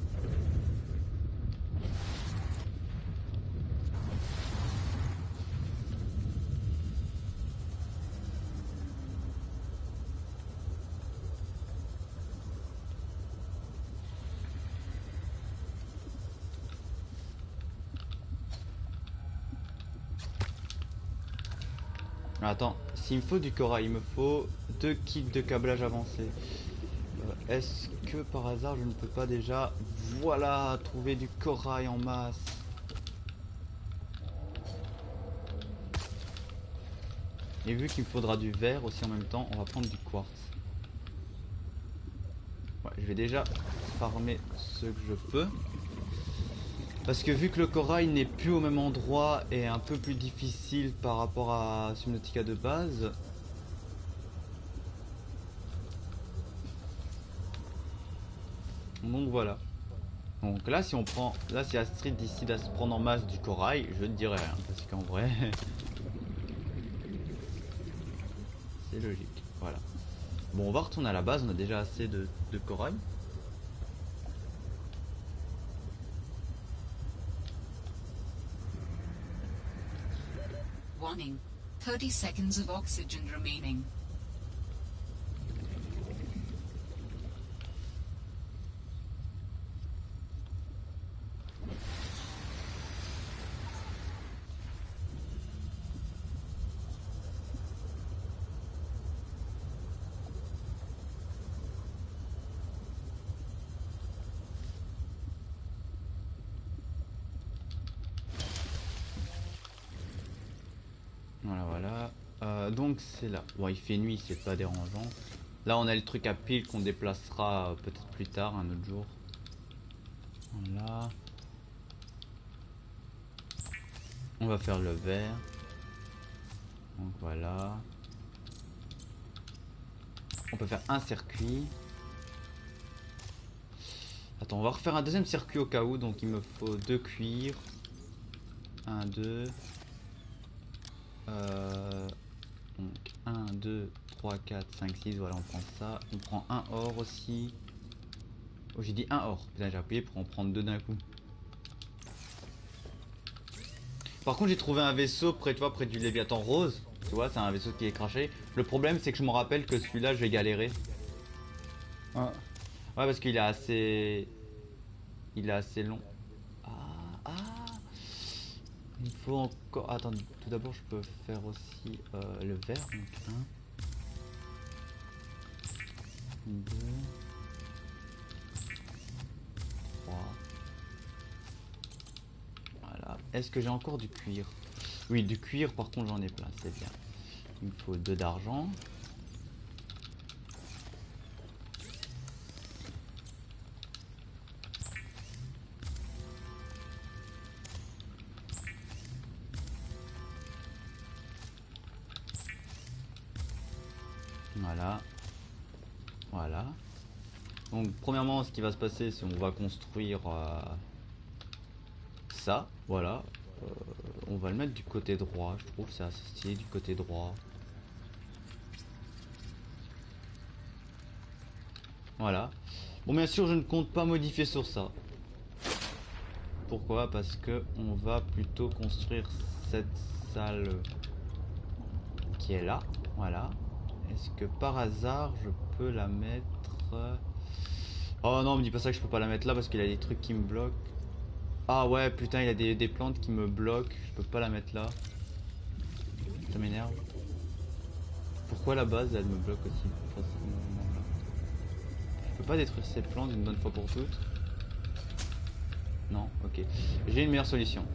Attends, s'il me faut du corail, il me faut 2 kits de câblage avancé. Est-ce que par hasard je ne peux pas déjà, voilà, trouver du corail en masse? Et vu qu'il me faudra du verre aussi en même temps, on va prendre du quartz. Ouais, je vais déjà farmer ce que je peux. Parce que vu que le corail n'est plus au même endroit et un peu plus difficile par rapport à Subnautica de base. Donc voilà. Donc là si on prend, là si Astrid décide à se prendre en masse du corail, je ne dirais rien. Parce qu'en vrai... c'est logique. Voilà. Bon, on va retourner à la base, on a déjà assez de corail. Warning. 30 seconds of oxygen remaining. Voilà, voilà. Donc c'est là. Bon, il fait nuit, c'est pas dérangeant. Là, on a le truc à pile qu'on déplacera peut-être plus tard, un autre jour. Voilà. On va faire le vert. Donc voilà. On peut faire un circuit. Attends, on va refaire un deuxième circuit au cas où. Donc il me faut 2 cuirs. 1, 2. Donc 1, 2, 3, 4, 5, 6, voilà, on prend ça. On prend un or aussi. Oh, j'ai dit un or. Putain, j'ai appuyé pour en prendre 2 d'un coup. Par contre, j'ai trouvé un vaisseau près, tu vois, près du Léviathan rose. Tu vois, c'est un vaisseau qui est craché. Le problème, c'est que je me rappelle que celui-là, je vais galérer. Ah. Ouais, parce qu'il est assez... Il est assez long. Ah. Il faut encore... Attends, tout d'abord, je peux faire aussi le vert. Donc 1, 2, 3. Voilà. Est-ce que j'ai encore du cuir? Oui, du cuir, par contre, j'en ai plein, c'est bien. Il me faut 2 d'argent. Voilà. Voilà. Donc premièrement, ce qui va se passer, c'est on va construire ça. Voilà. On va le mettre du côté droit. Je trouve c'est assez stylé du côté droit. Voilà. Bon, bien sûr, je ne compte pas modifier sur ça. Pourquoi? Parce que on va plutôt construire cette salle qui est là. Voilà. Est-ce que par hasard je peux la mettre... Oh non, me dis pas ça que je peux pas la mettre là parce qu'il y a des trucs qui me bloquent. Ah ouais, putain, il y a des plantes qui me bloquent. Je peux pas la mettre là. Ça m'énerve. Pourquoi la base elle me bloque aussi? Je peux pas détruire ces plantes une bonne fois pour toutes? Non, ok. J'ai une meilleure solution.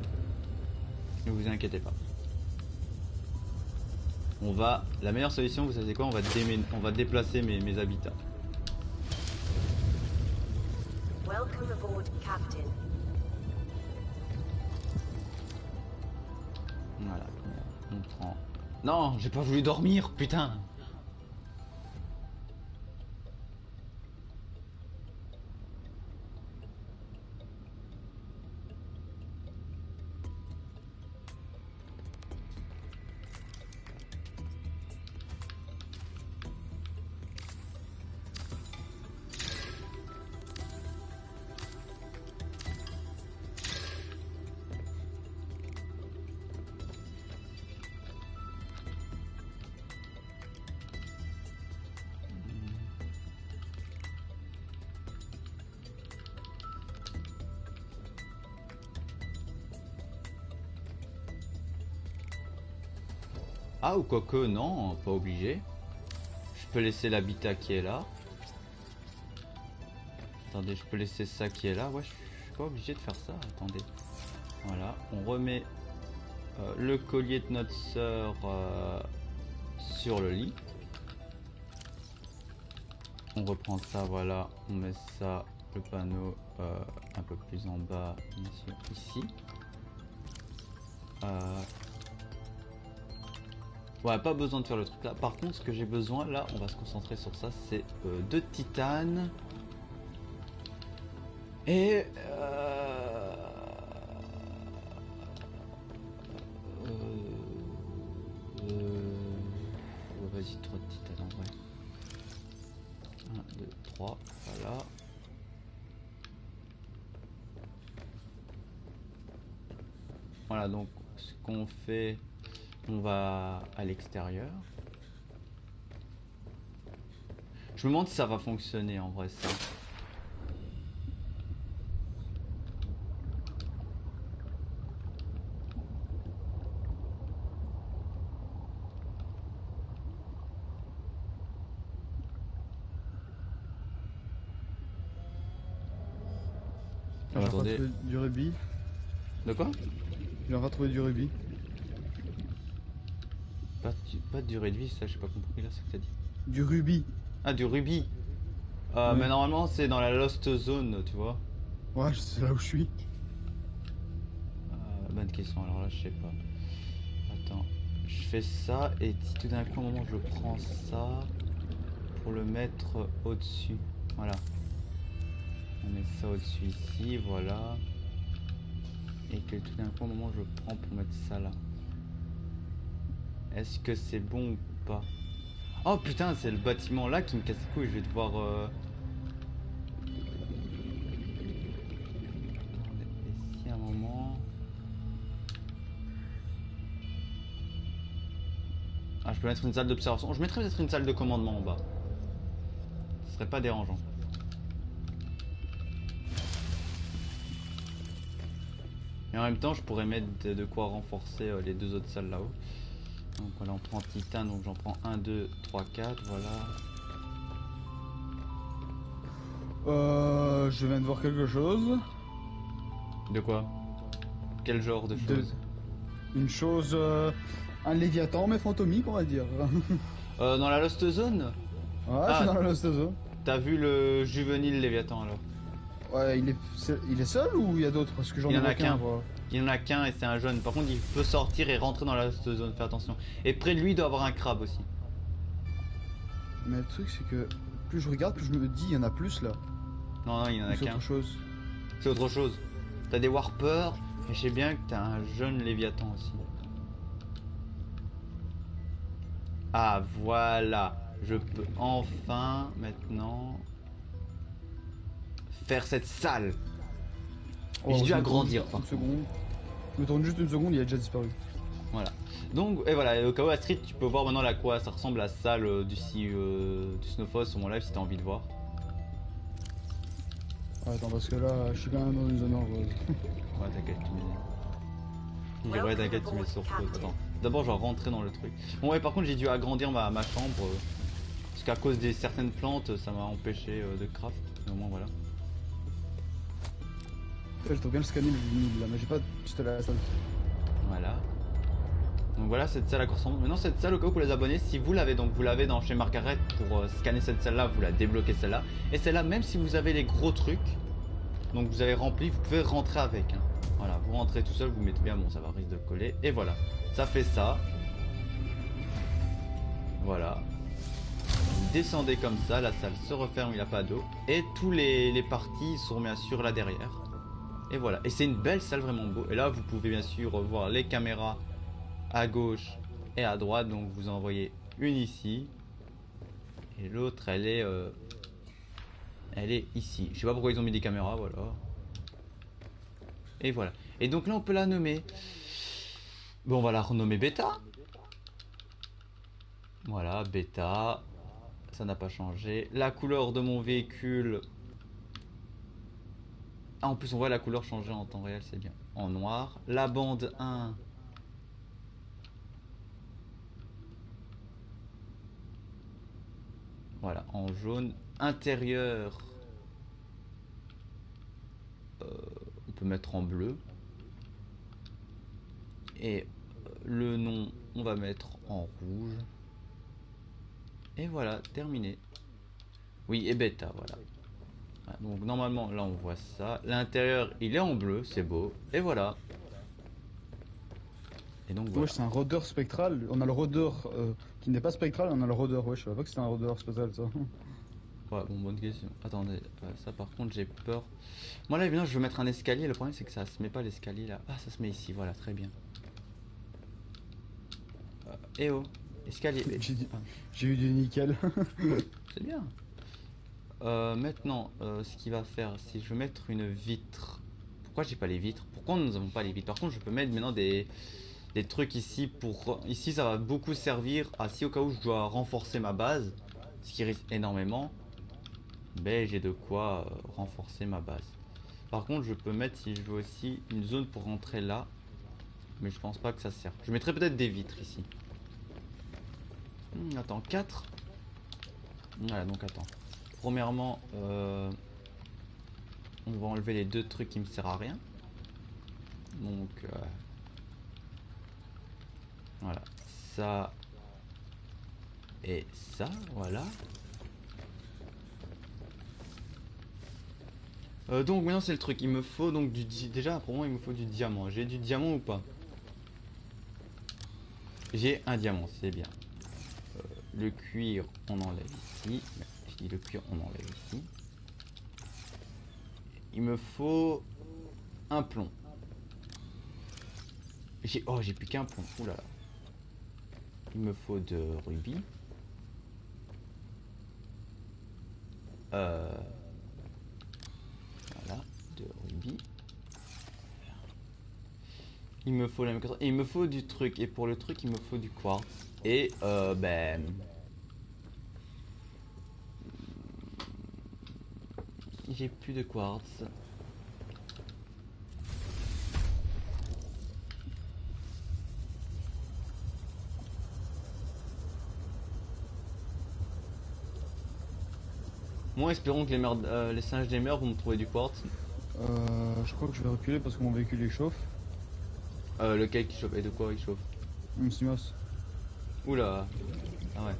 Ne vous inquiétez pas. La meilleure solution, vous savez quoi? On va déplacer mes habitats. Welcome aboard, Captain. Voilà. On prend... Non, j'ai pas voulu dormir, putain. Ah, ou quoique, non, pas obligé. Je peux laisser l'habitat qui est là. Attendez, je peux laisser ça qui est là. Ouais, je suis pas obligé de faire ça. Attendez. Voilà, on remet le collier de notre sœur sur le lit. On reprend ça, voilà. On met ça, le panneau un peu plus en bas, bien sûr, ici. Ouais, pas besoin de faire le truc là. Par contre, ce que j'ai besoin, là, on va se concentrer sur ça, c'est 2 titanes. Et... vas-y, 3 Voilà, donc ce qu'on fait, on va à l'extérieur. Je me demande si ça va fonctionner en vrai ça. Ah, J'ai attendez. retrouvé du rubis. De quoi? J'ai retrouvé du rubis. Pas de durée de vie, ça j'ai pas compris là ce que t'as dit. Du rubis. Ah, du rubis. Oui. Mais normalement c'est dans la Lost Zone, tu vois. Ouais, c'est là où je suis. Bonne question, alors là je sais pas. Attends, je fais ça et si tout d'un coup à un moment je prends ça pour le mettre au-dessus. Voilà. On met ça au-dessus ici, voilà. Et que tout d'un coup à un moment je prends pour mettre ça là. Est-ce que c'est bon ou pas? Oh putain, c'est le bâtiment là qui me casse les couilles, je vais devoir... Attendez, et si à un moment... Ah, je peux mettre une salle d'observation. Je mettrais peut-être une salle de commandement en bas. Ce serait pas dérangeant. Et en même temps, je pourrais mettre de quoi renforcer les deux autres salles là-haut. Donc voilà, on prend titane, donc j'en prends 1, 2, 3, 4, voilà. Je viens de voir quelque chose. De quoi? Quel genre de choses? Une chose, un Léviathan mais fantomique on va dire. Dans la Lost Zone? Ouais, Ah. c'est dans la Lost Zone. T'as vu le juvénile Léviathan alors? Ouais, il est seul ou il y a d'autres? Parce que j'en Il y ai en a vois qu'un. moi. Il y en a qu'un et c'est un jeune. Par contre, il peut sortir et rentrer dans la Lost Zone, fais attention. Et près de lui, il doit avoir un crabe aussi. Mais le truc c'est que plus je regarde, plus je me dis il y en a plus là. Non, non, il y en a C'est qu'un. autre chose. C'est autre chose. T'as des warpers et je sais bien que t'as un jeune Léviathan aussi. Ah, voilà. Je peux enfin, maintenant, faire cette salle. Oh, J'ai dû je me agrandir, tourne par une seconde. Je me tourne juste une seconde, il a déjà disparu. Voilà. Donc, et voilà, et au cas où Astrid, tu peux voir maintenant à quoi ça ressemble la salle du Snowfall sur mon live si t'as envie de voir. Attends, parce que là, je suis quand même dans une zone heureuse. Ouais, t'inquiète, tu mets. Ouais, t'inquiète, tu mets sur pause. Attends, d'abord, je vais rentrer dans le truc. Bon, ouais, par contre, j'ai dû agrandir ma chambre. Parce qu'à cause des certaines plantes, ça m'a empêché de craft. Mais au moins, voilà. Ouais, je dois bien le scanner le vinyle là, mais j'ai pas de pistolet à la salle. Voilà. Donc voilà cette salle à quoi ressemble. Maintenant cette salle au cas où pour les abonnés, si vous l'avez, donc vous l'avez dans chez Margaret pour scanner cette salle là, vous la débloquez celle-là. Et celle-là, même si vous avez les gros trucs, donc vous avez rempli, vous pouvez rentrer avec. Hein. Voilà, vous rentrez tout seul, vous mettez bien, bon ça va risque de coller. Et voilà, ça fait ça. Voilà. Vous descendez comme ça, la salle se referme, il n'y a pas d'eau. Et tous les parties sont bien sûr là derrière. Et voilà, et c'est une belle salle vraiment beau. Et là vous pouvez bien sûr voir les caméras à gauche et à droite, donc vous en voyez une ici et l'autre elle est ici. Je sais pas pourquoi ils ont mis des caméras, voilà. Et voilà. Et donc là on peut la nommer. Bon, on va la renommer Beta. Voilà, Beta. Ça n'a pas changé. La couleur de mon véhicule. Ah, en plus on voit la couleur changer en temps réel, c'est bien. En noir. La bande 1. Voilà, en jaune. Intérieur, on peut mettre en bleu. Et le nom, on va mettre en rouge. Et voilà, terminé. Oui, et bêta, voilà. Voilà, donc normalement, là on voit ça. L'intérieur, il est en bleu, c'est beau. Et voilà. Et donc voilà. Ouais, c'est un rôdeur spectral. On a le rôdeur qui n'est pas spectral, on a le rôdeur. Ouais, je savais pas que c'était un rôdeur spectral ça. Ouais, bon, bonne question. Attendez, ça par contre j'ai peur. Moi là évidemment je veux mettre un escalier, le problème c'est que ça se met pas l'escalier là. Ah, ça se met ici, voilà, très bien. Eh oh, escalier. J'ai eu du nickel. C'est bien. Maintenant, ce qu'il va faire, si je veux mettre une vitre Pourquoi j'ai pas les vitres? Pourquoi nous avons pas les vitres? Par contre, je peux mettre maintenant des trucs ici pour... Ici, ça va beaucoup servir à si au cas où je dois renforcer ma base, ce qui risque énormément, ben j'ai de quoi renforcer ma base. Par contre, je peux mettre, si je veux aussi, une zone pour rentrer là, mais je pense pas que ça sert. Je mettrai peut-être des vitres ici. Attends, 4. Voilà, donc attends. Premièrement, on va enlever les 2 trucs qui me servent à rien. Donc, voilà, ça et ça, voilà. Donc maintenant c'est le truc, il me faut donc déjà pour moi il me faut du diamant. J'ai du diamant ou pas? J'ai un diamant, c'est bien. Le cuir on enlève ici. Je dis le cuir on enlève ici. Il me faut un plomb. J'ai plus qu'un plomb. Ouh là là. Il me faut de rubis. Voilà, de rubis. Il me faut la même chose. Et il me faut du truc. Et pour le truc, il me faut du quartz. Et ben. J'ai plus de quartz. Moi, espérons que les singes des mers vont me trouver du quartz. Je crois que je vais reculer parce que mon véhicule il chauffe. Lequel qui chauffe? Et de quoi il chauffe? Simos. Oula. Ah ouais.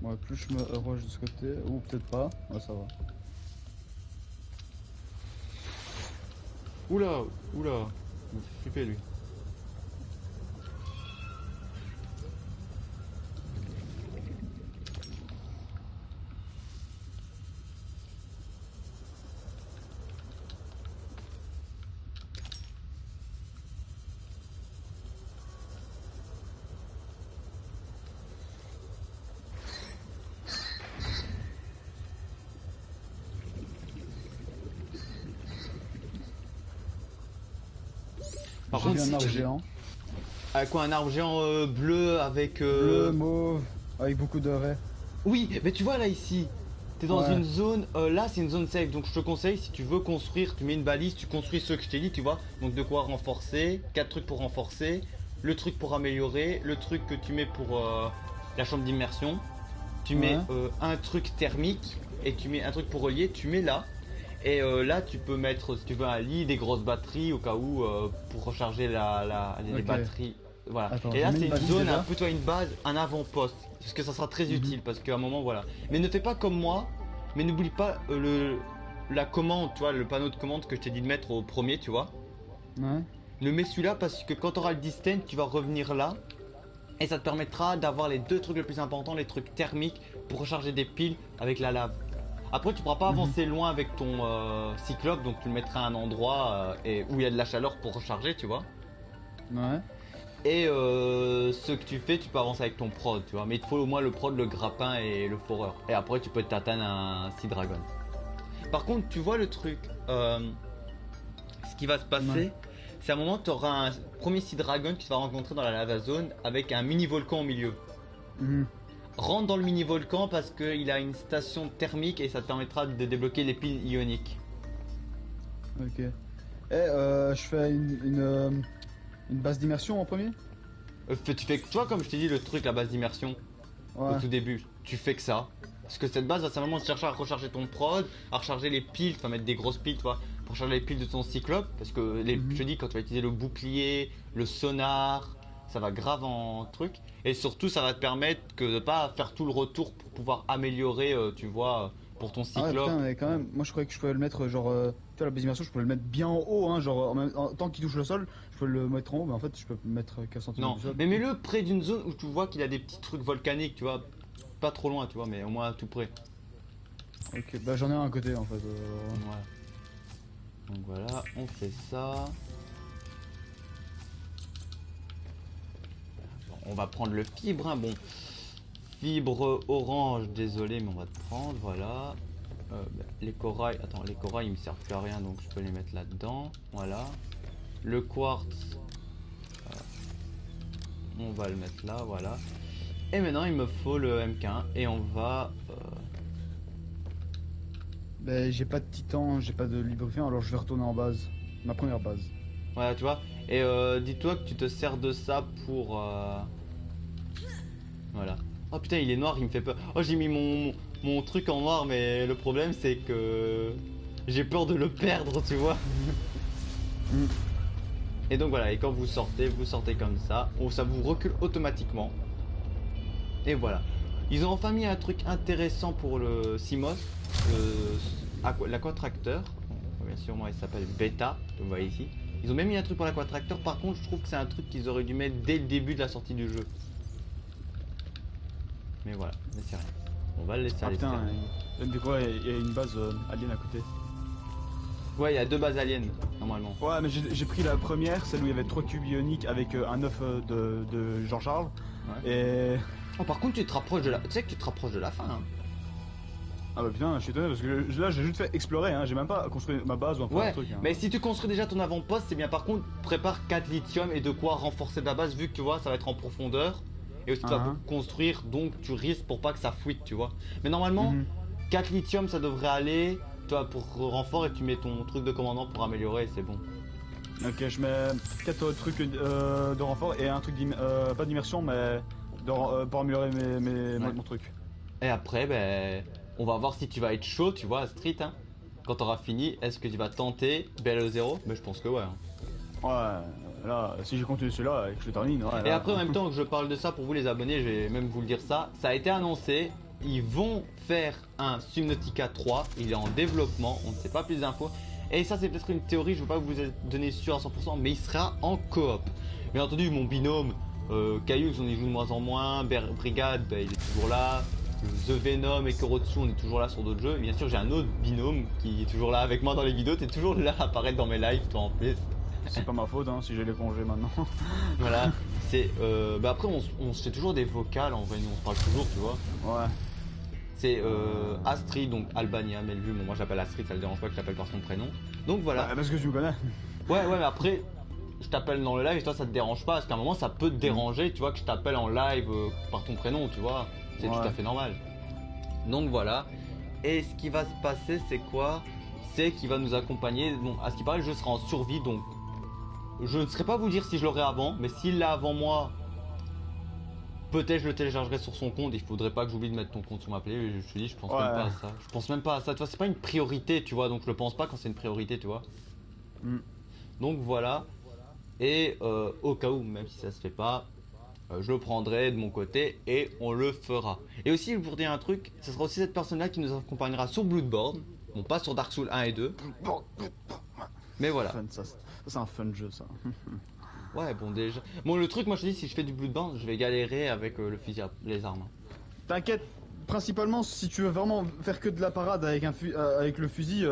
Ouais, plus je me rush de ce côté, ou peut-être pas. Ouais, ça va. Oula, oula. Il me fait flipper lui. Par J'ai contre, vu un si arbre tu... géant. Ah quoi, un arbre géant bleu avec... Bleu, mauve, avec beaucoup de raies. Oui, mais tu vois là ici, t'es dans Ouais. une zone, là c'est une zone safe, donc je te conseille, si tu veux construire, tu mets une balise, tu construis ce que je t'ai dit, tu vois. Donc de quoi renforcer, 4 trucs pour renforcer, le truc pour améliorer, le truc que tu mets pour la chambre d'immersion, tu mets un truc thermique, et tu mets un truc pour relier, tu mets là. Et là tu peux mettre, si tu veux, un lit, des grosses batteries au cas où, pour recharger les Ok. batteries. Voilà. Attends, Et là je mets c'est une une balise zone, déjà. un peu toi une base, un avant-poste. Parce que ça sera très utile, parce qu'à un moment voilà. Mais ne fais pas comme moi, mais n'oublie pas la commande, tu vois, le panneau de commande que je t'ai dit de mettre au premier, tu vois. Ouais. Ne mets celui-là parce que quand tu auras le distant, tu vas revenir là. Et ça te permettra d'avoir les 2 trucs les plus importants, les trucs thermiques pour recharger des piles avec la lave. Après tu pourras pas avancer loin avec ton cyclope, donc tu le mettras à un endroit où il y a de la chaleur pour recharger, tu vois. Ouais. Et ce que tu fais, tu peux avancer avec ton prod, tu vois. Mais il te faut au moins le prod, le grappin et le foreur. Et après tu peux t'atteindre un Sea Dragon. Par contre, tu vois le truc, ce qui va se passer, Ouais. c'est à un moment tu auras un premier Sea Dragon que tu vas rencontrer dans la lava zone avec un mini volcan au milieu. Mhm. Rentre dans le mini volcan parce qu'il a une station thermique et ça te permettra de débloquer les piles ioniques. Ok. Et je fais une base d'immersion en premier. Tu fais que toi, comme je t'ai dit, le truc, la base d'immersion Ouais. au tout début, tu fais que ça. Parce que cette base va simplement te chercher à recharger ton prod, à recharger les piles, tu vas mettre des grosses piles, tu vois, pour charger les piles de ton cyclope. Parce que je te dis, quand tu vas utiliser le bouclier, le sonar, ça va grave en truc. Et surtout, ça va te permettre que de pas faire tout le retour pour pouvoir améliorer, tu vois, pour ton Ah ouais, cyclope. putain, mais quand même, moi je croyais que je pouvais le mettre genre. Tu vois, la base d'immersion, je pouvais le mettre bien en haut, hein, genre en tant qu'il touche le sol, je peux le mettre en haut, mais en fait, je peux le mettre 15 cm Non, du sol. mais mets-le près d'une zone où tu vois qu'il y a des petits trucs volcaniques, tu vois. Pas trop loin, tu vois, mais au moins tout près. Ok, bah j'en ai un à côté en fait. Voilà. Donc voilà, on fait ça. Bon, on va prendre le fibre, hein. Bon, fibre orange, désolé, mais on va te prendre, voilà. Les corails, attends, les corails ils me servent plus à rien donc je peux les mettre là-dedans, voilà. Le quartz, on va le mettre là, voilà. Et maintenant il me faut le MK1 et on va... Ben, j'ai pas de titan, j'ai pas de lubrifiant, alors je vais retourner en base. Ma première base. Voilà, tu vois. Et dis-toi que tu te sers de ça pour... Voilà. Oh putain, il est noir, il me fait peur. Oh, j'ai mis mon truc en noir, mais le problème c'est que... j'ai peur de le perdre, tu vois. Et donc voilà, et quand vous sortez comme ça. Oh, ça vous recule automatiquement. Et voilà. Ils ont enfin mis un truc intéressant pour le CMOS, l'aquatracteur. Bon, bien sûr, moi, il s'appelle Beta, vous voyez ici. Ils ont même mis un truc pour l'aquatracteur. Par contre, je trouve que c'est un truc qu'ils auraient dû mettre dès le début de la sortie du jeu. Mais voilà, mais c'est rien. On va le laisser aller. Putain, de quoi il y a une base alien à côté. Ouais, il y a 2 bases aliens, normalement. Ouais, mais j'ai pris la première, celle où il y avait 3 cubes ioniques avec un œuf de Jean-Charles. Ouais. Et... Oh, par contre, tu te rapproches de la... Tu sais que tu te rapproches de la fin, hein. Ah bah putain, je suis étonné parce que là j'ai juste fait explorer, hein. J'ai même pas construit ma base ou un Ouais, truc. Hein. mais si tu construis déjà ton avant-poste, c'est bien. Par contre, prépare 4 lithium et de quoi renforcer ta base vu que tu vois, ça va être en profondeur. Et aussi, tu vas beaucoup construire, donc tu risques pour pas que ça fuite, tu vois. Mais normalement, 4 lithium, ça devrait aller. Toi, pour renfort, et tu mets ton truc de commandant pour améliorer, c'est bon. Ok, je mets 4 trucs de renfort et un truc pas d'immersion, mais pour améliorer mon truc. Et après, ben, on va voir si tu vas être chaud, tu vois, à Street. Hein. Quand t'auras fini, est-ce que tu vas tenter BL0? Mais je pense que ouais. Hein. Ouais, là, si je continue celui-là et que je le termine. Ouais, et après, en même temps que je parle de ça, pour vous les abonnés, je vais même vous le dire ça. Ça a été annoncé. Ils vont faire un Subnautica 3, il est en développement, on ne sait pas plus d'infos. Et ça c'est peut-être une théorie, je ne veux pas vous donner sûr à 100%, mais il sera en coop. Bien entendu mon binôme, Caillux on y joue de moins en moins, Brigade il est toujours là, The Venom et Korotsu on est toujours là sur d'autres jeux. Et bien sûr j'ai un autre binôme qui est toujours là avec moi dans les vidéos, tu es toujours là à apparaître dans mes lives toi en plus. C'est pas ma faute hein, si j'ai les congés maintenant. Voilà, c'est bah après on se fait toujours des vocales en vrai, nous on se parle toujours tu vois. Ouais. C'est Astrid, donc Albania, mais lui, bon, moi j'appelle Astrid, ça le dérange pas que je l'appelle par son prénom. Donc voilà. Ouais, parce que tu me connais. Ouais, mais après, je t'appelle dans le live et toi ça te dérange pas, parce qu'à un moment ça peut te déranger, tu vois, que je t'appelle en live par ton prénom, tu vois. C'est tout à fait normal. Donc voilà. Et ce qui va se passer, c'est quoi? C'est qu'il va nous accompagner. Bon, à ce qui paraît, le jeu sera en survie, donc je ne saurais pas vous dire si je l'aurai avant, mais s'il l'a avant moi. Peut-être je le téléchargerai sur son compte, il faudrait pas que j'oublie de mettre ton compte sur ma play, je te dis, je pense même pas à ça. Je pense même pas à ça, tu vois, c'est pas une priorité, tu vois, donc je le pense pas quand c'est une priorité, tu vois. Donc voilà, et au cas où, même si ça se fait pas, je le prendrai de mon côté et on le fera. Et aussi, pour dire un truc, ce sera aussi cette personne-là qui nous accompagnera sur Bloodborne, bon pas sur Dark Souls 1 et 2, mais voilà. Ça c'est un fun jeu ça. Ouais, bon déjà. Bon, le truc, moi je te dis, si je fais du Bloodborne, je vais galérer avec le fusil, les armes. T'inquiète, principalement si tu veux vraiment faire que de la parade avec avec le fusil,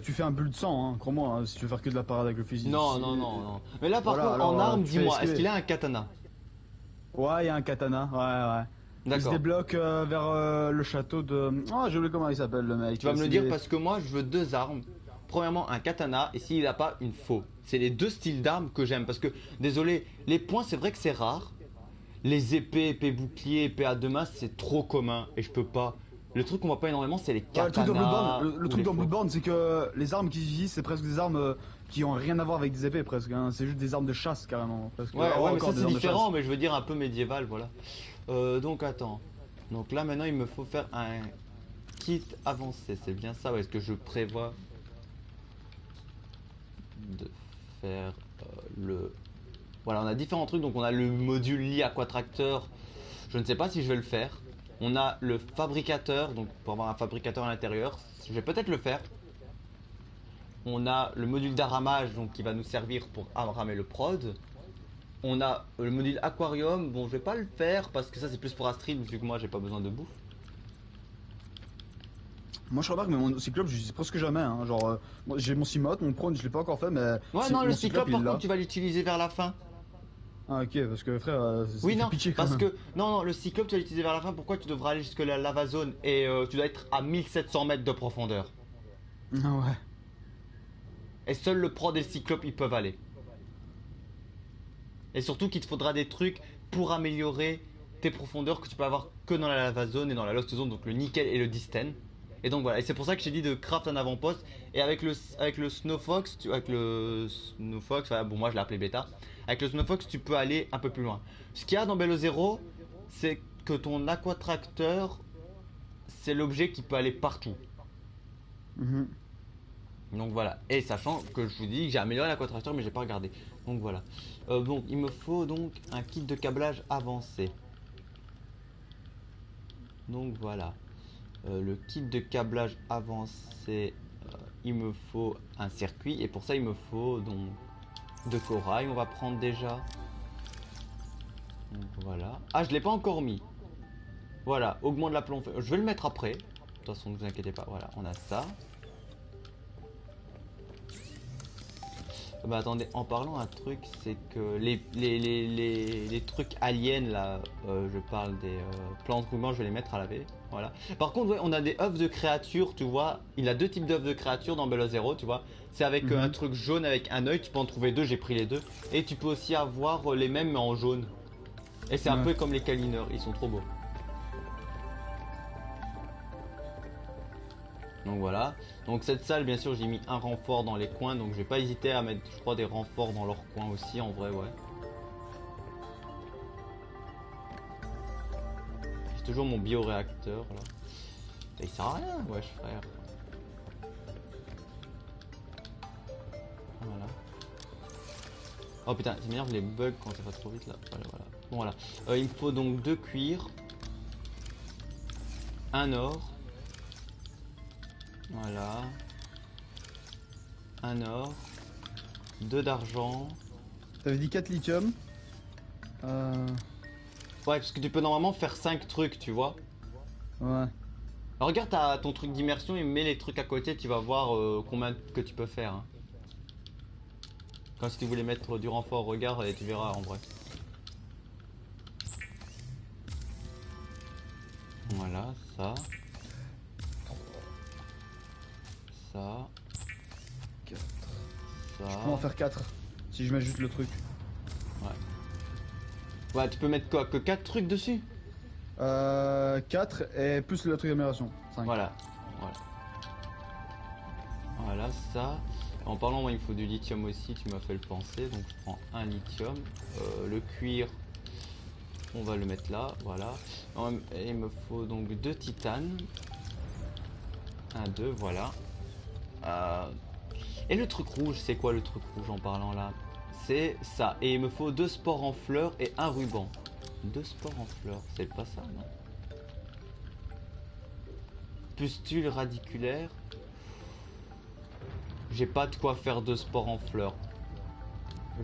tu fais un build 100, hein, crois-moi, hein, si tu veux faire que de la parade avec le fusil. Non. Mais là, par Voilà, contre, alors, en arme, tu fais dis-moi, est-ce esquiver. qu'il a un katana? Ouais, il y a un katana, ouais. Il se D'accord. débloque vers le château de... Oh, j'ai oublié comment il s'appelle le mec. Tu vas me le dire parce que moi, je veux 2 armes. Premièrement, un katana, et s'il n'a pas, une faux. C'est les 2 styles d'armes que j'aime. Parce que, désolé, les poings, c'est vrai que c'est rare. Les épées, épées boucliers, épées à 2 mains, c'est trop commun. Et je peux pas. Le truc qu'on voit pas énormément, c'est les katanas. le truc dans Bloodborne, c'est que les armes qu'ils utilisent, c'est presque des armes qui ont rien à voir avec des épées, presque. Hein. C'est juste des armes de chasse, carrément. Presque. Ouais, mais ça des c'est armes de différent, chasse. mais je veux dire un peu médiéval, voilà. Donc attends. Donc là maintenant il me faut faire un kit avancé, c'est bien ça, ou est-ce que je prévois de faire le... Voilà, on a différents trucs, donc on a le module lit aquatracteur, je ne sais pas si je vais le faire. On a le fabricateur, donc pour avoir un fabricateur à l'intérieur, je vais peut-être le faire. On a le module d'aramage, donc qui va nous servir pour aramer le prod. On a le module aquarium, bon je vais pas le faire parce que ça c'est plus pour Astrid vu que moi j'ai pas besoin de bouffe. Moi je remarque, mais mon cyclope, je l'utilise presque jamais. Hein. Genre, j'ai mon Cimote, mon prône, je l'ai pas encore fait, mais. Ouais, non, le mon cyclope il par l'a. contre tu vas l'utiliser vers la fin. Ah ok, parce que frère, c'est Oui, fait non, pitié quand parce même. que. Non, le cyclope, tu vas l'utiliser vers la fin. Pourquoi tu devras aller jusque la lava zone et tu dois être à 1700 mètres de profondeur. Ah ouais. Et seul le prod et le cyclope ils peuvent aller. Et surtout qu'il te faudra des trucs pour améliorer tes profondeurs que tu peux avoir que dans la lava zone et dans la lost zone, donc le nickel et le disten. Et donc voilà, et c'est pour ça que j'ai dit de craft un avant-poste. Et avec le Snowfox, voilà, bon moi je l'ai appelé bêta. Avec le Snowfox tu peux aller un peu plus loin. Ce qu'il y a dans Bello Zero, c'est que ton aquatracteur, c'est l'objet qui peut aller partout. Mhm. Donc voilà, et sachant que je vous dis que j'ai amélioré l'aquatracteur mais j'ai pas regardé. Donc voilà. Donc il me faut donc un kit de câblage avancé. Donc voilà. Le kit de câblage avancé, il me faut un circuit et pour ça il me faut donc de corail. On va prendre déjà. Donc voilà. Ah, je l'ai pas encore mis. Voilà, augmente la plomb. Je vais le mettre après. De toute façon, ne vous inquiétez pas. Voilà, on a ça. Bah attendez, en parlant un truc, c'est que les trucs aliens là, je parle des plantes rougements, je vais les mettre à laver, voilà. Par contre, ouais, on a des œufs de créatures, tu vois, il a deux types d'œufs de créatures dans Bello Zero, tu vois. C'est avec un truc jaune avec un œil, tu peux en trouver deux, j'ai pris les deux. Et tu peux aussi avoir les mêmes mais en jaune. Et c'est un peu comme les câlineurs, ils sont trop beaux. Donc voilà, donc cette salle bien sûr j'ai mis un renfort dans les coins, donc je vais pas hésiter à mettre je crois des renforts dans leurs coins aussi en vrai, ouais. J'ai toujours mon bioréacteur là. Et il sert à rien, wesh frère. Voilà. Oh putain, c'est m'énerve les bugs quand ça va trop vite là. Voilà, voilà. Bon voilà. Il me faut donc 2 cuirs, un or. Voilà. Un or. 2 d'argent. T'avais dit 4 lithium. Ouais, parce que tu peux normalement faire 5 trucs, tu vois. Ouais. Alors, regarde ton truc d'immersion et mets les trucs à côté, tu vas voir combien que tu peux faire. Hein. Quand si tu voulais mettre du renfort, regarde et tu verras en vrai. Voilà, ça. Ça. 4. Ça. Je peux en faire 4 si je mets juste le truc. Ouais. Ouais, tu peux mettre quoi? Que 4 trucs dessus? 4 et plus le truc d'amélioration. 5. Voilà. Voilà. Voilà, ça. En parlant, moi, il me faut du lithium aussi, tu m'as fait le penser. Donc, je prends un lithium. Le cuir, on va le mettre là. Voilà. Et il me faut donc 2 titanes. 1, 2, voilà. Et le truc rouge, c'est quoi le truc rouge en parlant là? C'est ça. Et il me faut 2 spores en fleurs et un ruban. 2 spores en fleurs, c'est pas ça, non? Pustule radiculaire. J'ai pas de quoi faire 2 spores en fleurs.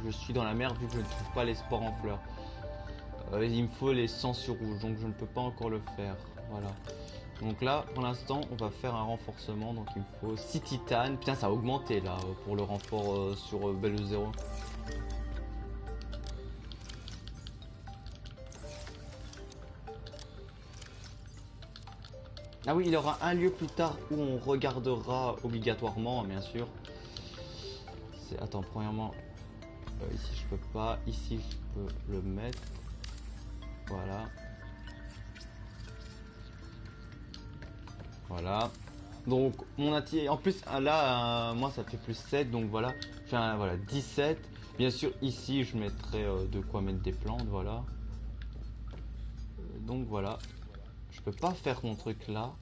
Je suis dans la merde vu que je ne trouve pas les spores en fleurs. Il me faut les sangsues rouges, donc je ne peux pas encore le faire. Voilà. Donc là, pour l'instant, on va faire un renforcement. Donc il me faut 6 titanes. Putain, ça a augmenté là pour le renfort sur Bello Zero. Ah oui, il y aura un lieu plus tard où on regardera obligatoirement, bien sûr. Attends, premièrement, ici je peux pas. Ici je peux le mettre. Voilà. Voilà. Donc mon atelier, en plus là, moi ça fait plus 7, donc voilà. Je fais voilà, 17. Bien sûr, ici je mettrai de quoi mettre des plantes, voilà. Donc voilà. Je peux pas faire mon truc là.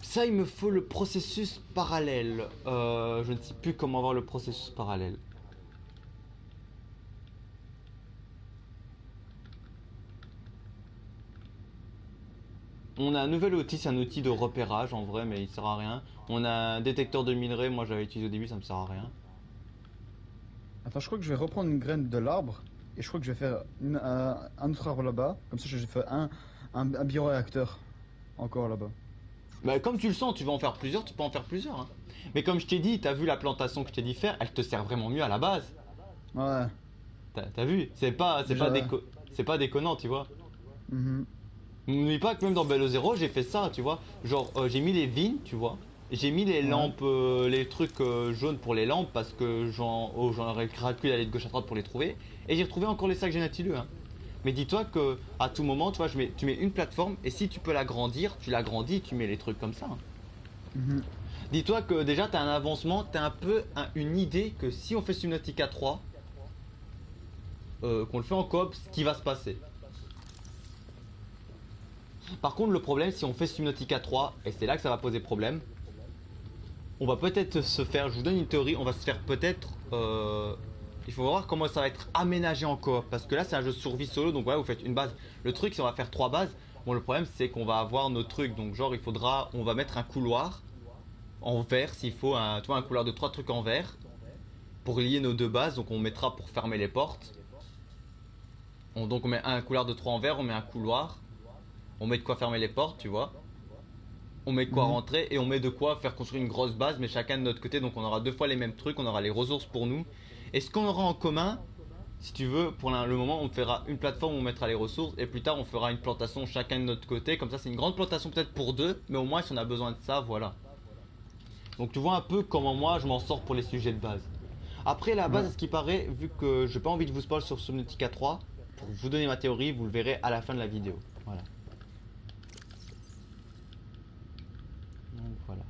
Ça, il me faut le processus parallèle. Je ne sais plus comment avoir le processus parallèle. On a un nouvel outil, c'est un outil de repérage en vrai, mais il sert à rien. On a un détecteur de minerais, moi j'avais utilisé au début, ça me sert à rien. Attends, je crois que je vais reprendre une graine de l'arbre et je crois que je vais faire un autre arbre là-bas. Comme ça, j'ai fait un bioréacteur encore là-bas. Bah, comme tu le sens, tu vas en faire plusieurs, tu peux en faire plusieurs. Hein. Mais comme je t'ai dit, t'as vu la plantation que je t'ai dit faire, elle te sert vraiment mieux à la base. Ouais. T'as vu? C'est pas Déjà, ouais. c'est pas déconnant, tu vois. Mhm. N'oublie pas que même dans Bello Zero, j'ai fait ça, tu vois. Genre, j'ai mis les vignes, tu vois. J'ai mis les Ouais. lampes, les trucs jaunes pour les lampes parce que j'en aurais calculé d'aller de gauche à droite pour les trouver. Et j'ai retrouvé encore les sacs génatileux, hein. Mais dis-toi que à tout moment, tu vois, tu mets une plateforme et si tu peux l'agrandir, tu l'agrandis, tu mets les trucs comme ça, hein. Mhm. Dis-toi que déjà, t'as un avancement, t'as un peu une idée que si on fait Subnautica 3, qu'on le fait en coop, ce qui va se passer. Par contre, le problème, si on fait Subnautica 3, et c'est là que ça va poser problème, on va peut-être se faire, je vous donne une théorie, on va se faire peut-être, il faut voir comment ça va être aménagé en coop, parce que là c'est un jeu de survie solo, donc voilà, vous faites une base. Le truc, c'est on va faire 3 bases, bon le problème c'est qu'on va avoir nos trucs, donc genre on va mettre un couloir en verre, s'il faut, tu vois, un couloir de 3 trucs en verre, pour lier nos 2 bases, donc on mettra pour fermer les portes. Donc on met un couloir de 3 en verre, on met un couloir, on met de quoi fermer les portes, tu vois. On met de quoi rentrer et on met de quoi faire construire une grosse base, mais chacun de notre côté, donc on aura 2 fois les mêmes trucs, on aura les ressources pour nous. Et ce qu'on aura en commun, si tu veux, pour le moment, on fera une plateforme où on mettra les ressources et plus tard on fera une plantation chacun de notre côté. Comme ça, c'est une grande plantation peut-être pour 2, mais au moins si on a besoin de ça, voilà. Donc tu vois un peu comment moi je m'en sors pour les sujets de base. Après la base, à ce qui paraît, vu que j'ai pas envie de vous spoil sur Subnautica 3, pour vous donner ma théorie, vous le verrez à la fin de la vidéo. Voilà. Donc voilà.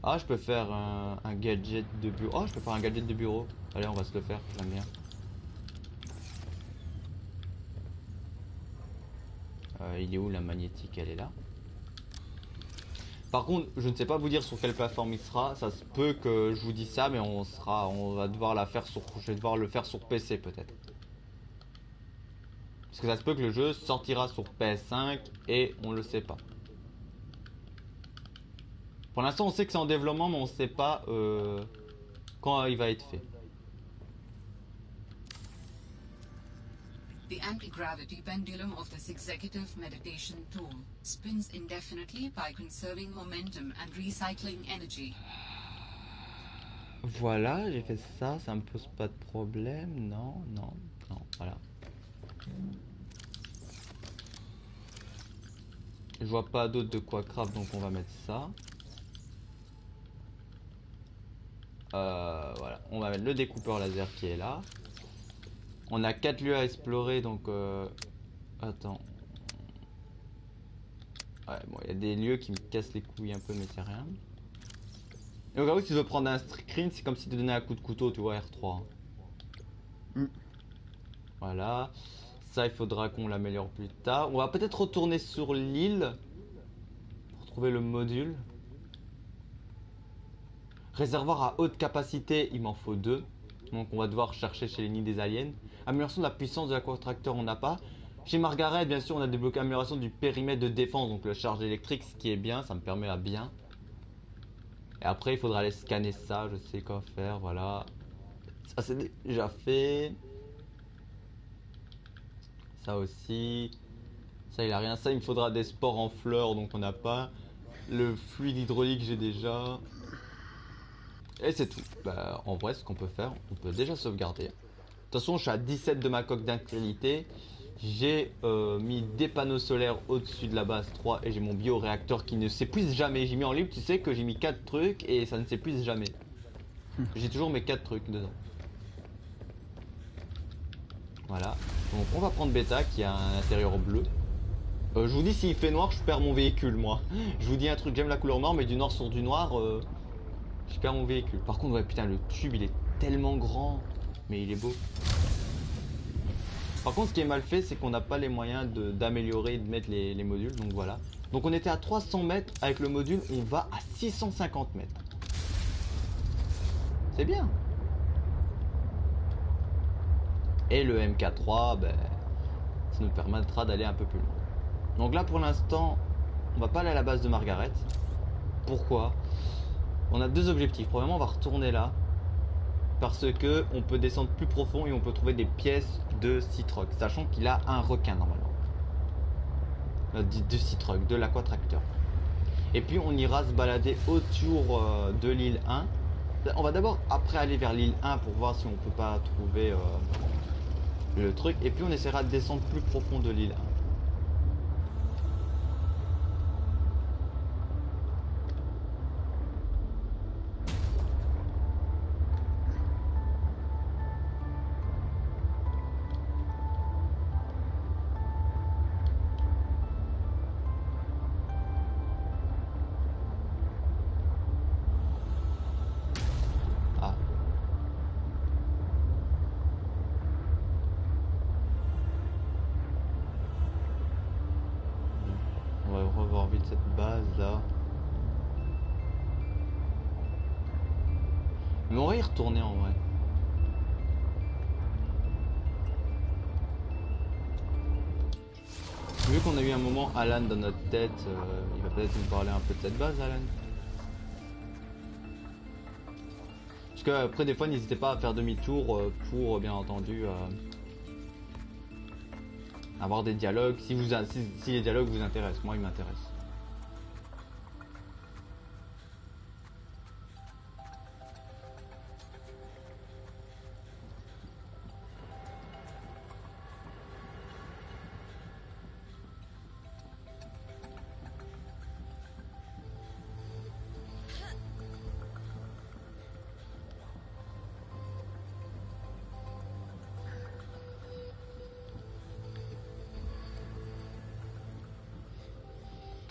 Ah, je peux faire un gadget de bureau. Oh, je peux faire un gadget de bureau. Allez, on va se le faire, j'aime bien. Il est où la magnétique? Elle est là. Par contre, je ne sais pas vous dire sur quelle plateforme il sera. Ça se peut que je vous dise ça, mais on va devoir la faire sur, je vais devoir le faire sur PC peut-être. Parce que ça se peut que le jeu sortira sur PS5 et on le sait pas. Pour l'instant, on sait que c'est en développement, mais on sait pas quand il va être fait. The anti-gravity pendulum of this executive meditation tool spins indefinitely by conserving momentum and recycling energy. Voilà, j'ai fait ça, ça me pose pas de problème. Non, non, non, voilà. Je vois pas d'autre de quoi craft, donc on va mettre ça. Voilà, on va mettre le découpeur laser qui est là. On a 4 lieux à explorer, donc attends. Ouais, bon, il y a des lieux qui me cassent les couilles un peu, mais c'est rien. Et au cas où tu veux prendre un screen, c'est comme si tu donnais un coup de couteau, tu vois, R3. Voilà. Ça, il faudra qu'on l'améliore plus tard. On va peut-être retourner sur l'île pour trouver le module. Réservoir à haute capacité, il m'en faut 2. Donc on va devoir chercher chez les nids des aliens. Amélioration de la puissance de l'aquatracteur, on n'a pas. Chez Margaret, bien sûr, on a débloqué amélioration du périmètre de défense, donc le charge électrique, ce qui est bien, ça me permet à bien. Et après, il faudra aller scanner ça, je sais quoi faire, voilà. Ça, c'est déjà fait. Ça aussi. Ça, il a rien. Ça, il me faudra des spores en fleurs, donc on n'a pas. Le fluide hydraulique, j'ai déjà. Et c'est tout. Bah, en vrai, ce qu'on peut faire, on peut déjà sauvegarder. De toute façon, je suis à 17 de ma coque d'incrédité. J'ai mis des panneaux solaires au-dessus de la base 3 et j'ai mon bioréacteur qui ne s'épuise jamais. J'ai mis en libre, tu sais que j'ai mis 4 trucs et ça ne s'épuise jamais. J'ai toujours mes 4 trucs dedans. Voilà. Donc on va prendre Beta qui a un intérieur bleu. Je vous dis, s'il fait noir, je perds mon véhicule, moi. Je vous dis un truc, j'aime la couleur noire, mais du noir sur du noir, je perds mon véhicule. Par contre, ouais, putain, le tube, il est tellement grand. Mais il est beau. Par contre, ce qui est mal fait, c'est qu'on n'a pas les moyens d'améliorer et de mettre les modules, donc voilà. Donc on était à 300 mètres, avec le module, on va à 650 mètres. C'est bien. Et le MK3, ben, ça nous permettra d'aller un peu plus loin. Donc là, pour l'instant, on va pas aller à la base de Margaret. Pourquoi? On a 2 objectifs. Premièrement, on va retourner là. Parce que on peut descendre plus profond et on peut trouver des pièces de Citroën, sachant qu'il a un requin normalement. De Citroën, de l'aquatracteur. Et puis on ira se balader autour de l'île 1 On va d'abord après aller vers l'île 1 pour voir si on peut pas trouver le truc. Et puis on essaiera de descendre plus profond de l'île 1. Ah. On va revoir vite cette base là. Mais on va y retourner en vrai. Vu qu'on a eu un moment Alan dans notre tête, il va peut-être nous parler un peu de cette base, Alan. Parce que après des fois n'hésitez pas à faire demi-tour pour bien entendu avoir des dialogues si les dialogues vous intéressent. Moi ils m'intéressent.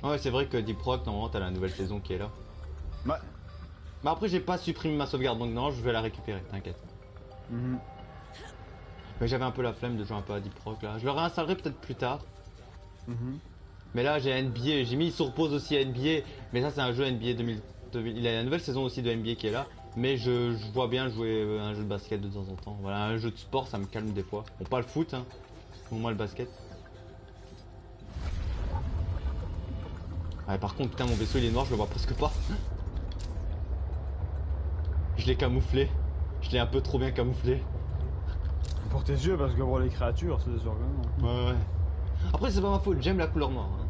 Ouais, c'est vrai que Deep Rock, normalement, t'as la nouvelle saison qui est là. Ouais. Mais après, j'ai pas supprimé ma sauvegarde, donc non, je vais la récupérer, t'inquiète. Mhm. Mais j'avais un peu la flemme de jouer un peu à Deep Rock là. Je le réinstallerai peut-être plus tard. Mhm. Mais là, j'ai NBA, j'ai mis sur pause aussi à NBA. Mais ça, c'est un jeu NBA 2000. Il y a la nouvelle saison aussi de NBA qui est là. Mais je vois bien jouer un jeu de basket de temps en temps. Voilà, un jeu de sport, ça me calme des fois. Bon, pas le foot, hein. Au moins le basket. Ouais, par contre, putain, mon vaisseau il est noir, je le vois presque pas. Je l'ai camouflé. Je l'ai un peu trop bien camouflé. Pour tes yeux, parce que voir les créatures, c'est désordonnant. Ouais, ouais. Après, c'est pas ma faute, j'aime la couleur noire. Hein.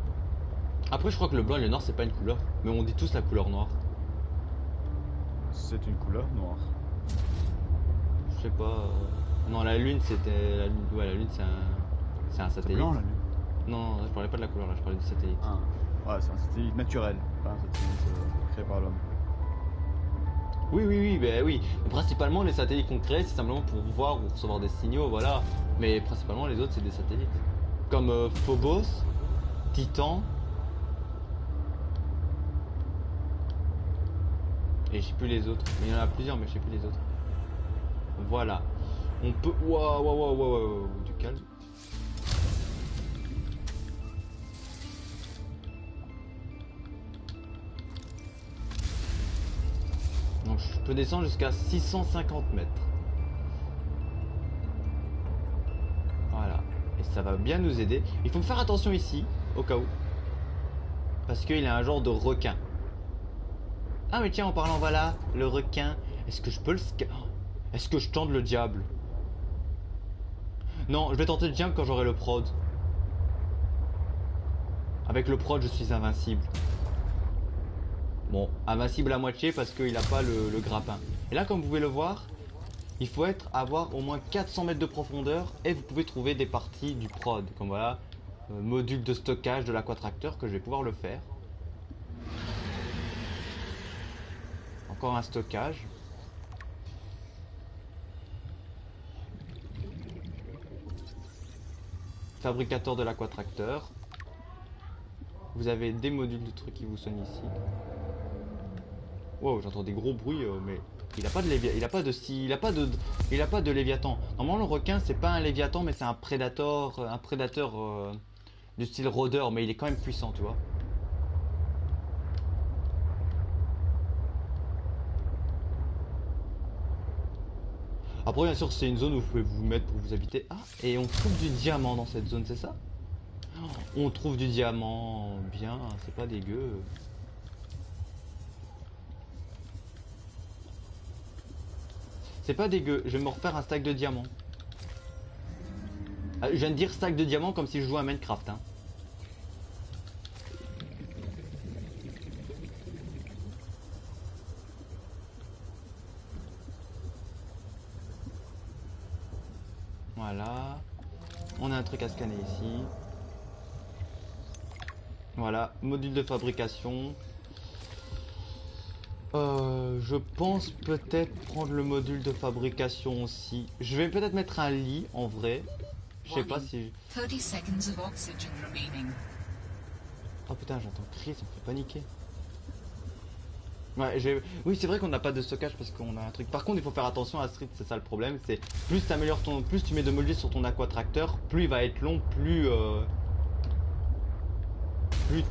Après, je crois que le blanc et le noir, c'est pas une couleur. Mais on dit tous la couleur noire. C'est une couleur noire. Je sais pas. Non, la lune, c'était. Ouais, la lune, c'est un C'est satellite. blanc la lune. Non, je parlais pas de la couleur là, je parlais du satellite. Ah. Ouais, c'est un satellite naturel, pas un satellite créé par l'homme. Oui, oui, oui, bah oui. Mais principalement, les satellites qu'on crée, c'est simplement pour voir ou recevoir des signaux, voilà. Mais principalement, les autres, c'est des satellites. Comme Phobos, Titan. Et je sais plus les autres. Mais il y en a plusieurs, mais je sais plus les autres. Voilà. On peut. Waouh, waouh, waouh, waouh, waouh, du calme. Donc je peux descendre jusqu'à 650 mètres. Voilà. Et ça va bien nous aider. Il faut faire attention ici, au cas où. Parce qu'il a un genre de requin. Ah mais tiens, en parlant, voilà, le requin. Est-ce que je peux le... Est-ce que je tente le diable? Non, je vais tenter le diable quand j'aurai le prod. Avec le prod, je suis invincible. Bon, invincible à moitié parce qu'il n'a pas le grappin. Et là, comme vous pouvez le voir, il faut avoir au moins 400 mètres de profondeur et vous pouvez trouver des parties du prod. Comme voilà, module de stockage de l'aquatracteur que je vais pouvoir le faire. Encore un stockage. Fabricateur de l'aquatracteur. Vous avez des modules de trucs qui vous sonnent ici. Wow, j'entends des gros bruits, mais il a pas de il a pas de il a pas de léviathan. Normalement, le requin c'est pas un léviathan, mais c'est un prédateur du style rôdeur, mais il est quand même puissant, tu vois. Après, bien sûr, c'est une zone où vous pouvez vous mettre pour vous habiter. Ah, et on trouve du diamant dans cette zone, c'est ça? On trouve du diamant, bien, c'est pas dégueu. C'est pas dégueu, je vais me refaire un stack de diamants. Je viens de dire stack de diamants comme si je jouais à Minecraft, hein. Voilà. On a un truc à scanner ici. Voilà, module de fabrication. Je pense peut-être prendre le module de fabrication aussi. Je vais peut-être mettre un lit en vrai. Je sais pas Warning. si... 30 seconds of oxygen remaining. Oh putain, j'entends Chris, ça me fait paniquer. Ouais, oui, c'est vrai qu'on n'a pas de stockage parce qu'on a un truc. Par contre, il faut faire attention à Street, c'est ça le problème. C'est plus plus tu mets de modules sur ton aquatracteur, plus il va être long, plus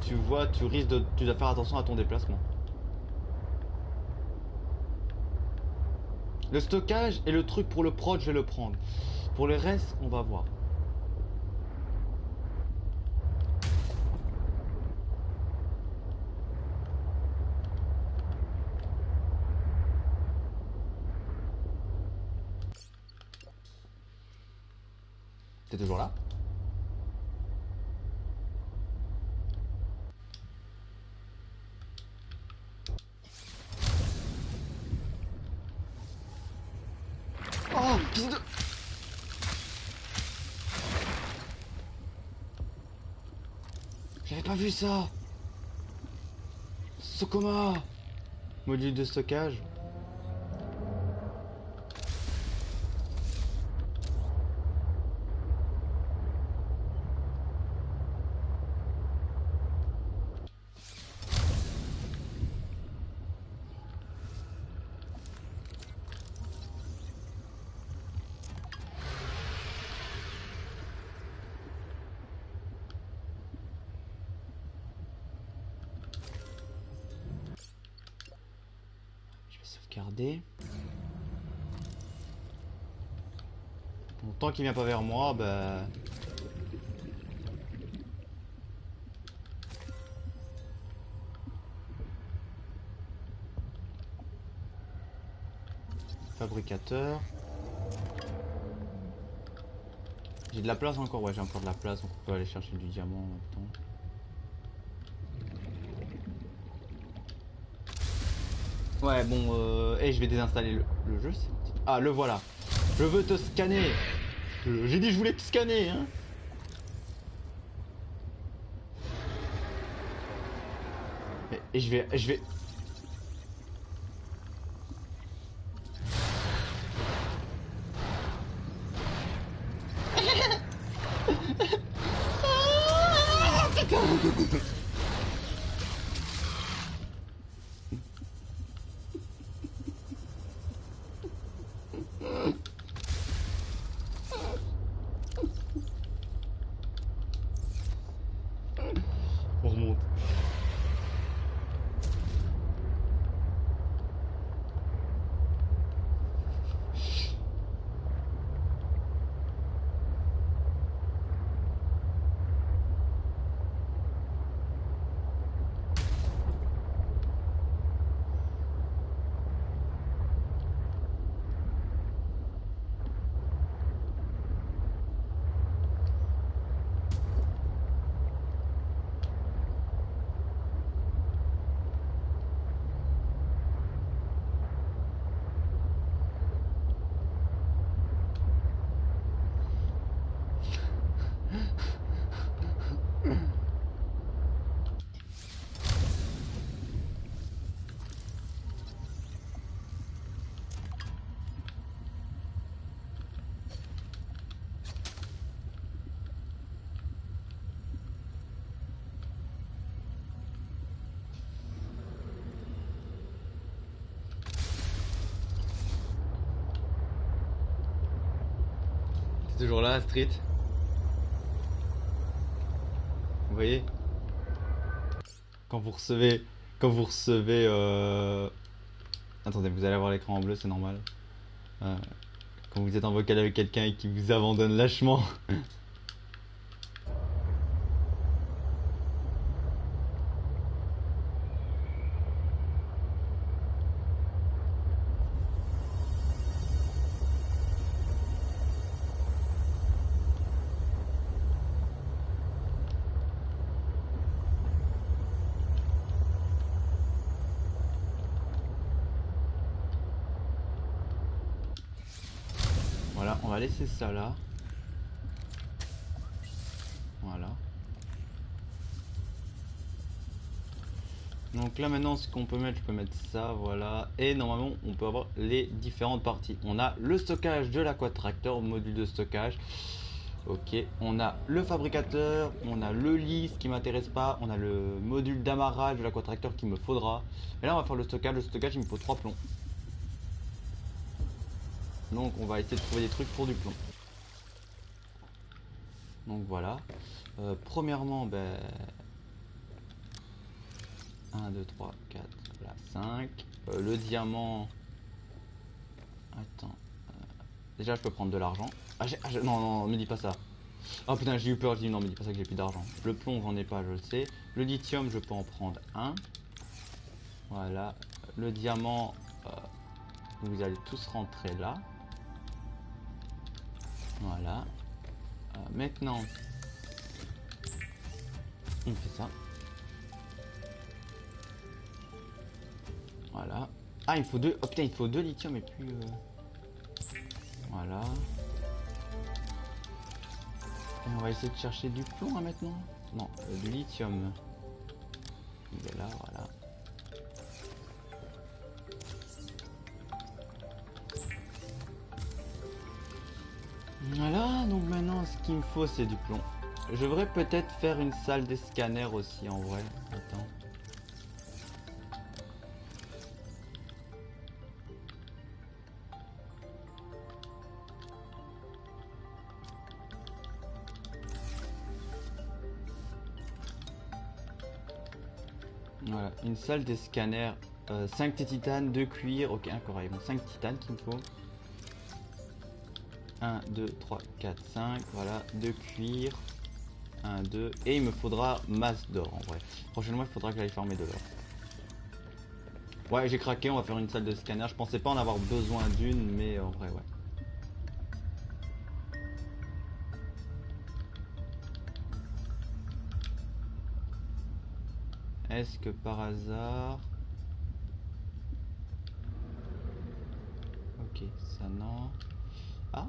tu vois, tu dois faire attention à ton déplacement. Le stockage et le truc pour le prod, je vais le prendre. Pour le reste, on va voir. T'es toujours là? Oh, fils de... J'avais pas vu ça. Sokoma. Module de stockage. Je vais sauvegarder. Bon, tant qu'il vient pas vers moi, bah... Fabricateur. J'ai de la place encore, ouais j'ai encore de la place, donc on peut aller chercher du diamant en même temps. Ouais bon, et je vais désinstaller le jeu. Ah le voilà. Je veux te scanner. J'ai dit je voulais te scanner hein. Et je vais... On remonte. C'est toujours là, Street. Vous voyez? Quand vous recevez... Attendez, vous allez avoir l'écran en bleu, c'est normal. Quand vous êtes en vocal avec quelqu'un et qui vous abandonne lâchement. Voilà, on va laisser ça là. Donc là maintenant ce qu'on peut mettre, je peux mettre ça, voilà. Et normalement on peut avoir les différentes parties. On a le stockage de l'aquatracteur, module de stockage. Ok, on a le fabricateur, on a le lit, ce qui m'intéresse pas, on a le module d'amarrage de l'aquatracteur qu'il me faudra. Et là on va faire le stockage il me faut 3 plombs. Donc on va essayer de trouver des trucs pour du plomb. Donc voilà. Premièrement, ben... 1, 2, 3, 4, voilà, 5. Le diamant... Attends. Déjà je peux prendre de l'argent. Non, non, me dis pas ça. Oh putain, j'ai eu peur, je dis non, me dis pas ça que j'ai plus d'argent. Le plomb, j'en ai pas, je le sais. Le lithium, je peux en prendre un. Voilà. Le diamant, vous allez tous rentrer là. Voilà. Maintenant, on fait ça. Voilà. Ah, il me faut deux. Oh putain, il faut 2 lithium et puis. Voilà. Et on va essayer de chercher du plomb hein, maintenant. Non, du lithium. Il est là, voilà. Voilà, donc maintenant ce qu'il me faut c'est du plomb. Je devrais peut-être faire une salle des scanners aussi en vrai. Attends. Voilà, une salle des scanners. 5 titane, 2 cuir, ok, un corail. Bon, 5 titanes qu'il me faut. 1, 2, 3, 4, 5, voilà, 2 cuir. 1, 2, et il me faudra masse d'or en vrai. Prochainement il faudra que j'aille farmer de l'or. Ouais, j'ai craqué, on va faire une salle de scanner. Je pensais pas en avoir besoin d'une, mais en vrai, ouais. Est-ce que par hasard... Ok, ça non... Ah,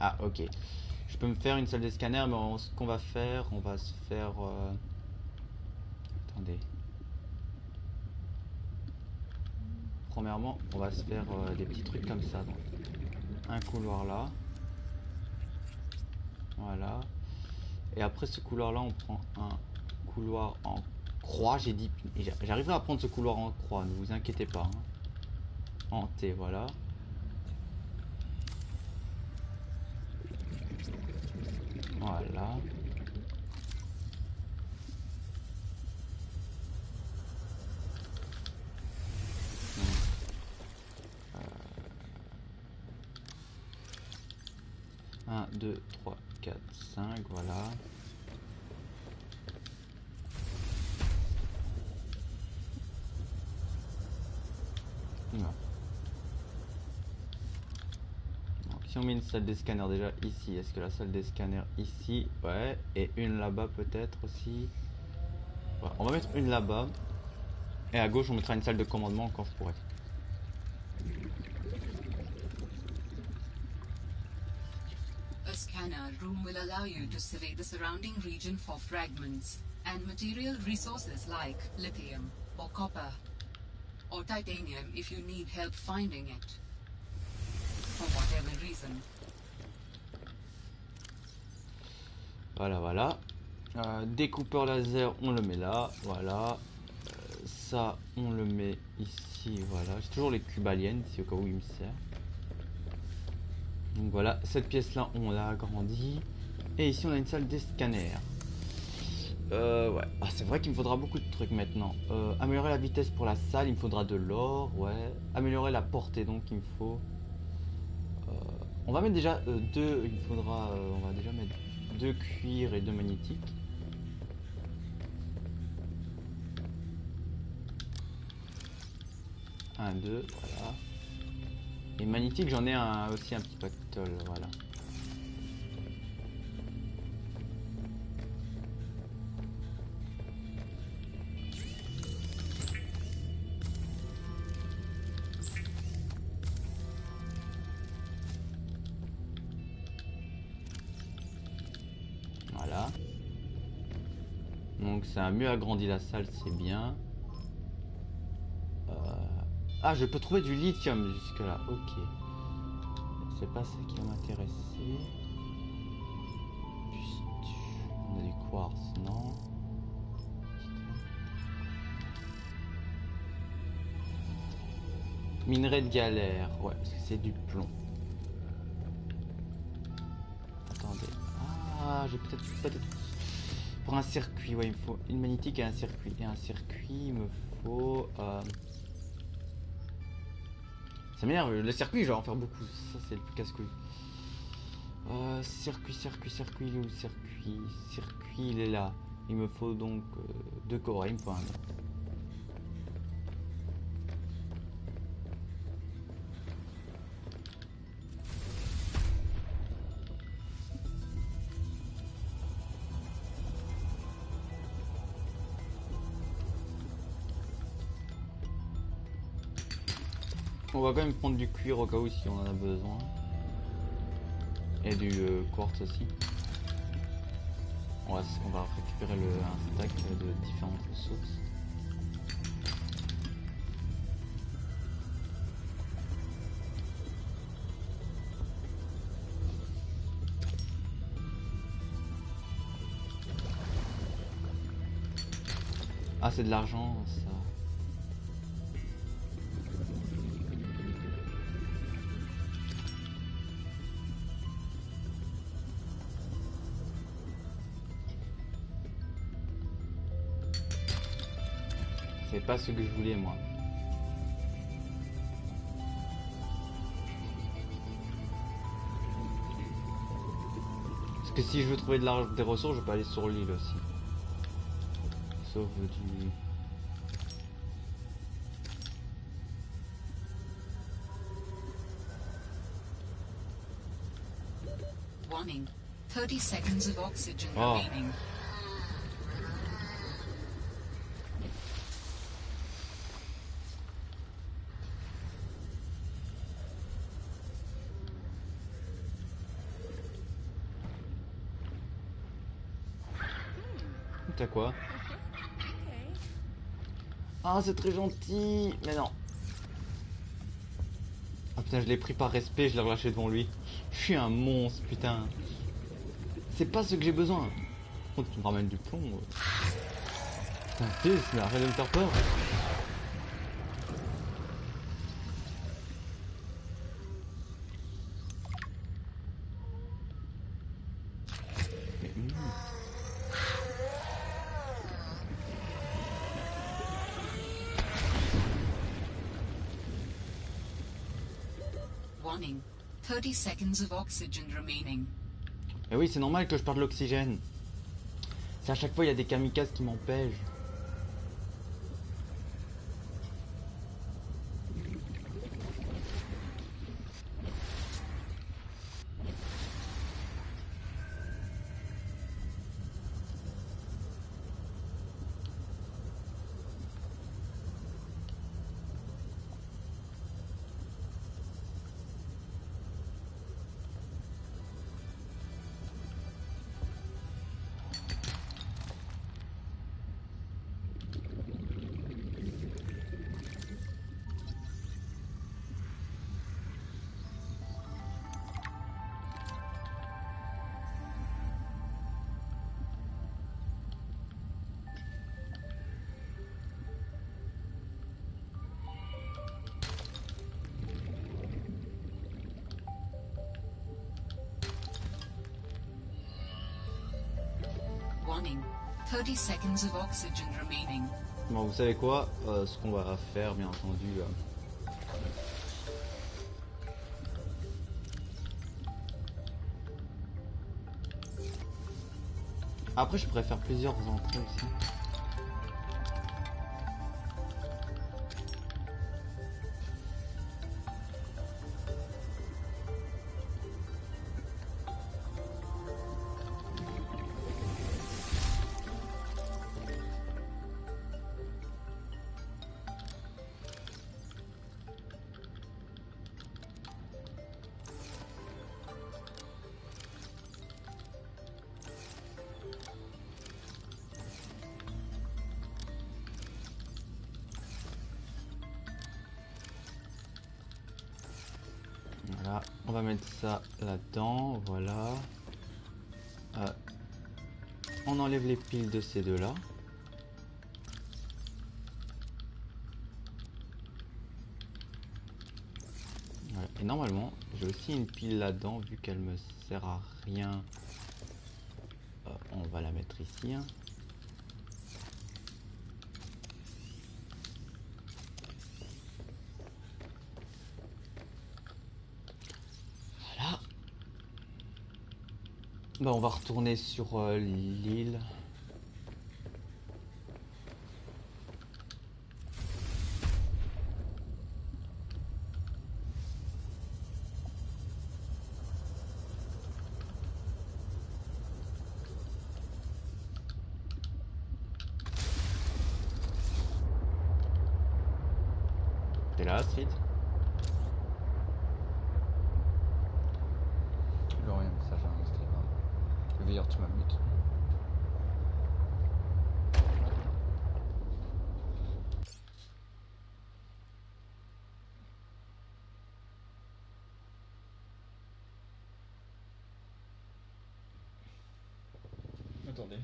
ah ok. Je peux me faire une salle de scanner, mais ce qu'on va faire, on va se faire... Attendez. Premièrement, on va se faire des petits trucs comme ça. Donc, un couloir là. Voilà. Et après ce couloir là, on prend un couloir en croix. J'ai dit... J'arriverai à prendre ce couloir en croix, ne vous inquiétez pas. Hein. En T, voilà. Voilà. Un, 2, 3, 4, 5, voilà. Voilà. Donc, si on met une salle des scanners déjà ici, est-ce que la salle des scanners ici, ouais, et une là-bas peut-être aussi. Ouais, on va mettre une là-bas. Et à gauche on mettra une salle de commandement quand je pourrai. A scanner room will allow you to survey the surrounding region for fragments and material resources like lithium or copper or titanium if you need help finding it. For whatever reason. Voilà, voilà. Découpeur laser, on le met là, voilà. Ça, on le met ici, voilà. J'ai toujours les cubes aliens ici au cas où il me sert. Donc voilà, cette pièce là on l'a agrandie. Et ici on a une salle des scanners. Ouais, ah, c'est vrai qu'il me faudra beaucoup de trucs maintenant. Améliorer la vitesse pour la salle, il me faudra de l'or, ouais. Améliorer la portée, donc il me faut... on va mettre déjà 2, il me faudra... on va déjà mettre 2 cuirs et 2 magnétiques. Un, 2, voilà. Et magnétique, j'en ai aussi un petit pactole, voilà. Donc ça a mieux agrandi la salle, c'est bien. Ah, je peux trouver du lithium jusque là, ok. C'est pas ça qui va m'intéresser. On a du quartz, non? Minerai de galère, ouais, parce que c'est du plomb. Attendez. Ah, j'ai peut-être pour un circuit, ouais, il me faut une magnétique et un circuit. Et un circuit, il me faut. Ça m'énerve, le circuit, je vais en faire beaucoup. Ça, c'est le plus casse-couille. Circuit, il est où le circuit? Circuit, il est là. Il me faut donc 2 corps, il me faut un autre. On va quand même prendre du cuir au cas où si on en a besoin. Et du quartz aussi. On va récupérer un stack de différentes ressources. Ah, c'est de l'argent, ça. C'est pas ce que je voulais, moi. Parce que si je veux trouver des ressources, je peux aller sur l'île aussi. Sauf du... Warning. 30 seconds of oxygen Oh. remaining. T'as quoi? Ah, c'est très gentil, mais non. Ah putain, je l'ai pris par respect, je l'ai relâché devant lui. Je suis un monstre, putain. C'est pas ce que j'ai besoin. Oh, tu me ramènes du plomb. Putain, fils, mais arrête de me faire peur. Warning. 30 seconds of oxygen remaining. Et oui, c'est normal que je perde l'oxygène. C'est à chaque fois, il y a des kamikazes qui m'empêchent. Warning. 30 seconds of oxygen remaining. Bon, vous savez quoi? Ce qu'on va faire, bien entendu... Après, je pourrais faire plusieurs entrées aussi. Voilà, on va mettre ça là-dedans, voilà. On enlève les piles de ces deux-là. Voilà. Et normalement, j'ai aussi une pile là-dedans, vu qu'elle me sert à rien. On va la mettre ici. Hein. Voilà. Bah, on va retourner sur l'île. T'es là, Sid? Je lui envoie un message à Instagram. Veilleur, tu m'amuses. Attendez.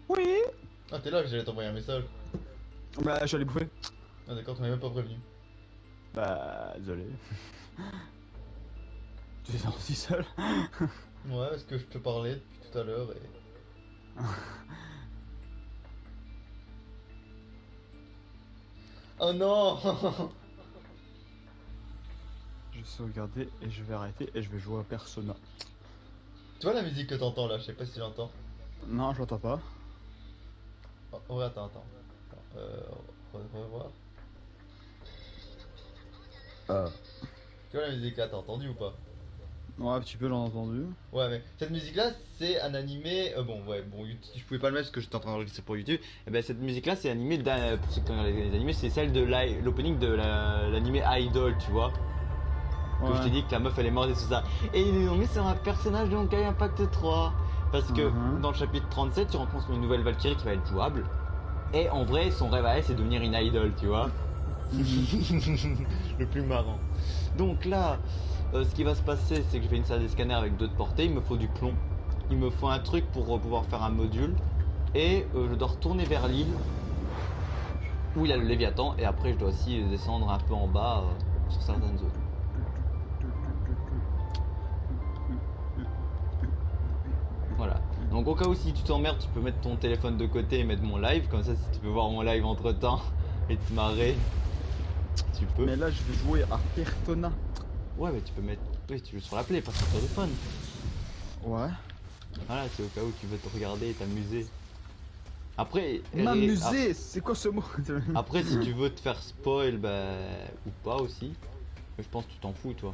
Oui. Ah, t'es là, j'allais t'envoyer un message. Bah, je suis allé bouffer. Ah, d'accord, tu m'as même pas prévenu. Bah, désolé. Tu es sorti seul. Ouais, parce que je te parlais depuis tout à l'heure et. Oh non. Je vais sauvegarder et je vais arrêter et je vais jouer à Persona. Tu vois la musique que t'entends là, je sais pas si tu l'entends. Non, je l'entends pas. Oh, ouais, attends. Revoir. Tu vois la musique là, t'as entendu ou pas? Ouais, un petit peu, l'en entendu. Ouais, mais cette musique là, c'est un animé. Bon, je pouvais pas le mettre parce que j'étais en train d'enregistrer pour YouTube. Et ben, cette musique là, c'est animé pour ceux qui regardent les animés, c'est celle de l'opening de l'animé Idol, tu vois. Que Ouais. je t'ai dit que la meuf elle est morte et tout ça. Et ils l'ont mis sur un personnage de Honkai Impact 3. Parce que dans le chapitre 37, tu rencontres une nouvelle Valkyrie qui va être jouable. Et en vrai, son rêve à elle, c'est devenir une idol, tu vois. Le plus marrant. Donc là, ce qui va se passer, c'est que je fais une salle des scanners avec 2 de portée. Il me faut du plomb. Il me faut un truc pour pouvoir faire un module. Et je dois retourner vers l'île où il y a le Léviathan. Et après, je dois aussi descendre un peu en bas sur certaines zones. Voilà. Donc au cas où si tu t'emmerdes, tu peux mettre ton téléphone de côté et mettre mon live. Comme ça, si tu peux voir mon live entre temps et te marrer, tu peux. Mais là, je vais jouer à Persona. Ouais, mais tu peux mettre. Oui, tu joues sur la play, pas sur le téléphone. Ouais. Voilà, c'est au cas où tu veux te regarder et t'amuser. Après. M'amuser, c'est quoi ce mot? Après, si tu veux te faire spoil, bah. Ou pas aussi. Mais je pense que tu t'en fous, toi.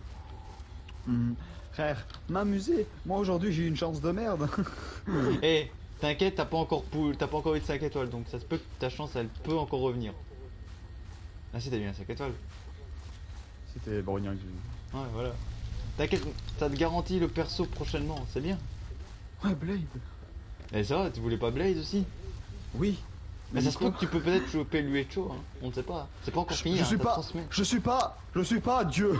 Frère, m'amuser. Moi aujourd'hui j'ai eu une chance de merde. Eh, t'inquiète, t'as pas encore eu de 5 étoiles, donc ça se peut que ta chance elle peut encore revenir. Ah si, t'as eu un 5 étoiles. C'était Brognac. Ouais, voilà. T'inquiète, ça te garantit le perso prochainement, c'est bien. Ouais, Blade. Et ça va, tu voulais pas Blaze aussi? Oui. Mais ça se peut que tu peux peut-être choper l'Uecho, hein. On ne sait pas. C'est pas encore fini, Je hein, suis ça pas. transmet. Je suis pas Dieu.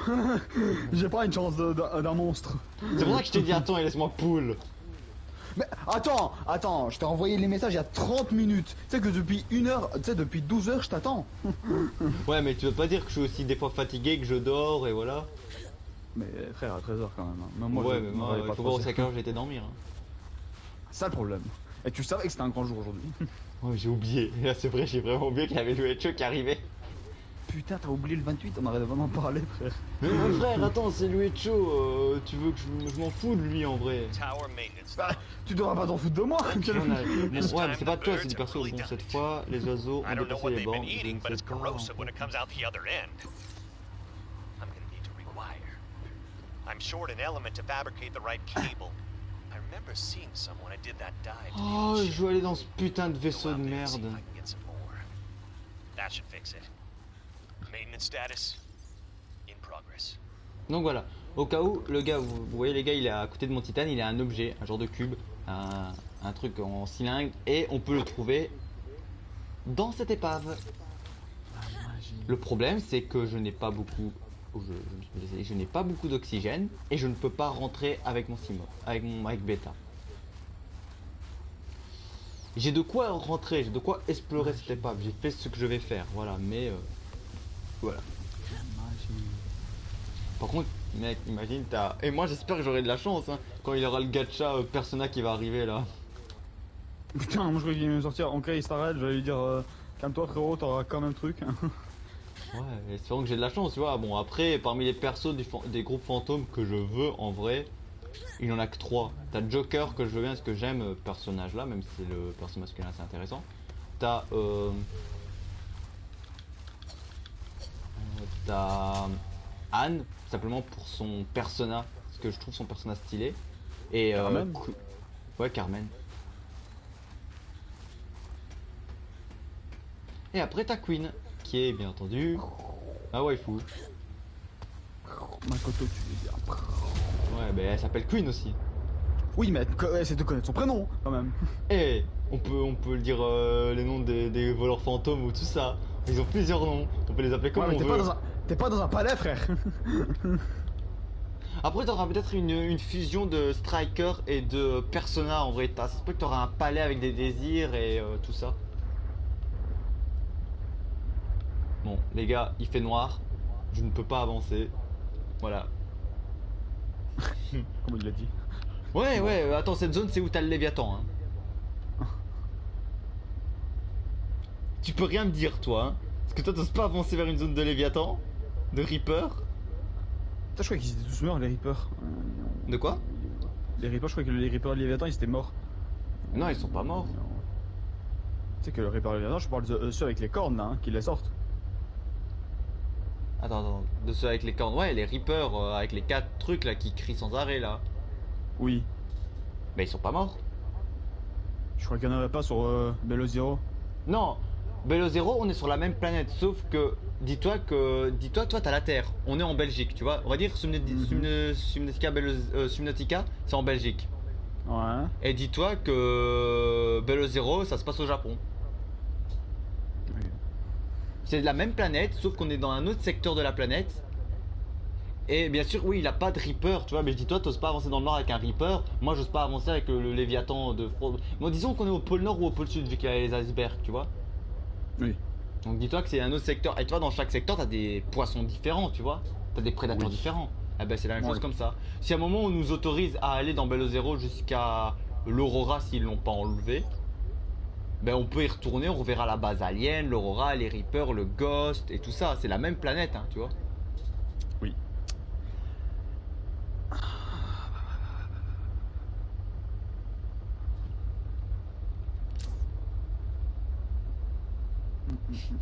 J'ai pas une chance d'un monstre. C'est pour ça que je t'ai dit attends et laisse-moi poule. Mais attends, je t'ai envoyé les messages il y a 30 minutes. Tu sais que depuis 1 heure, tu sais, depuis 12 heures, je t'attends. Ouais, mais tu veux pas dire que je suis aussi des fois fatigué, que je dors et voilà. Mais frère, à 13 heures quand même. Hein. Même moi, Ouais, je mais me moi, réveille il pas faut trop, voir c'est à quelle heure j'ai été dormir. Hein. ça le problème. Et tu savais que c'était un grand jour aujourd'hui. Ouais, j'ai oublié. Là, c'est vrai, j'ai vraiment oublié qu'il y avait l'Uecho qui arrivait. putain, t'as oublié le 28, on aurait vraiment parlé, frère. Mais mon frère, attends, c'est Luecho, tu veux que je m'en fous de lui en vrai. Tower maintenance. Bah, tu devras pas t'en foutre de moi. Ouais, mais c'est pas toi, c'est des persos. Bon, cette fois, les oiseaux I ont don't know dépassé what les they've bornes. been Je eating, ne but sais it's pas. corrosive when it comes out the other end. I'm gonna need to rewire. I'm short an element to fabricate the right cable. I remember seeing some when I did that dive. to the Oh, old je ship. veux aller dans ce putain de Go vaisseau out de there and see merde. if I can get some more. That should fix it. Maintenance status in progress. Donc voilà, au cas où, le gars, vous voyez les gars, il est à côté de mon titane, il a un objet, un genre de cube, un truc en cylindre, et on peut le trouver dans cette épave. Le problème, c'est que je n'ai pas beaucoup, je n'ai pas beaucoup d'oxygène, et je ne peux pas rentrer avec mon Simo, avec Beta. J'ai de quoi rentrer, j'ai de quoi explorer cette épave, j'ai fait ce que je vais faire, voilà, mais voilà. Par contre, mec, imagine, t'as... Et moi, j'espère que j'aurai de la chance, hein, quand il y aura le gacha Persona qui va arriver, là. Putain, moi je croyais qu'il allait me sortir. En cas, il s'arrête, j'allais lui dire calme-toi, frérot, t'auras quand même truc. Ouais, espérons que j'ai de la chance, tu vois. Bon, après, parmi les persos des groupes fantômes que je veux, en vrai, il n'y en a que 3. T'as Joker, que je veux bien, parce que j'aime ce personnage-là, même si c'est le perso masculin, c'est intéressant. T'as... T'as... Anne, simplement pour son persona, parce que je trouve son persona stylé. Et Carmen. Ouais, Carmen. Et après t'as Queen, qui est bien entendu ma waifu. Makoto, tu veux dire. Ouais, mais elle s'appelle Queen aussi. Oui, mais c'est de connaître son prénom, quand même. Et on peut le dire les noms des voleurs fantômes ou tout ça. Ils ont plusieurs noms, on peut les appeler comme Ouais, mais on t'es veut. pas dans un palais, frère. Après t'auras peut-être une fusion de Striker et de Persona en vrai. Ça se peut que t'auras un palais avec des désirs et tout ça. Bon les gars, il fait noir, je ne peux pas avancer. Voilà. Comme il l'a dit. Ouais, attends, cette zone c'est où t'as le Léviathan. Hein. Tu peux rien me dire toi, hein. Parce que toi t'oses pas avancer vers une zone de Léviathan, de Reaper. Putain, je croyais qu'ils étaient tous morts, les Reapers. De quoi? Les Reapers, je croyais que les Reapers de Léviathan, ils étaient morts. Non, ils sont pas morts. Tu sais que le Reaper de Léviathan, je parle de ceux avec les cornes, là, hein, qui les sortent. Attends, de ceux avec les cornes. Ouais, les Reapers avec les 4 trucs là qui crient sans arrêt là. Oui. Mais ils sont pas morts. Je crois qu'il n'y en avait pas sur Bello Zero. Non, Bello Zero, on est sur la même planète, sauf que dis-toi, toi t'as la Terre, on est en Belgique, tu vois. On va dire Subnautica, Subnautica, c'est en Belgique. Ouais. Et dis-toi que Bello Zero, ça se passe au Japon. Oui. C'est la même planète, sauf qu'on est dans un autre secteur de la planète. Et bien sûr, oui, il a pas de Reaper, tu vois, mais je dis toi, t'oses pas avancer dans le nord avec un Reaper. Moi, j'ose pas avancer avec le Léviathan de Frodo. Bon, disons qu'on est au pôle nord ou au pôle sud, vu qu'il y a les icebergs, tu vois. Oui. Donc dis-toi que c'est un autre secteur. Et tu vois, dans chaque secteur, t'as des poissons différents, tu vois. T'as des prédateurs Oui. différents. Eh ben, c'est la même chose Oui. comme ça. Si à un moment on nous autorise à aller dans Bello Zero jusqu'à l'Aurora s'ils l'ont pas enlevé, ben on peut y retourner, on reverra la base alien, l'Aurora, les Reapers, le Ghost et tout ça. C'est la même planète, hein, tu vois. Oui.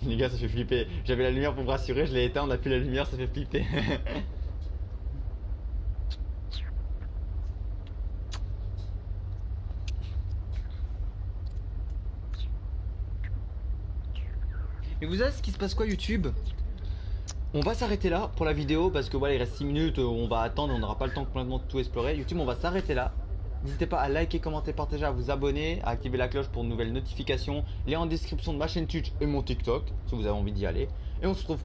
Les gars, ça fait flipper. J'avais la lumière pour me rassurer, je l'ai éteint, on a plus la lumière, ça fait flipper. Et vous savez ce qui se passe quoi YouTube? On va s'arrêter là pour la vidéo parce que voilà, il reste 6 minutes, on va attendre, on n'aura pas le temps complètement de tout explorer. YouTube, on va s'arrêter là. N'hésitez pas à liker, commenter, partager, à vous abonner, à activer la cloche pour de nouvelles notifications. Lien en description de ma chaîne Twitch et mon TikTok si vous avez envie d'y aller. Et on se retrouve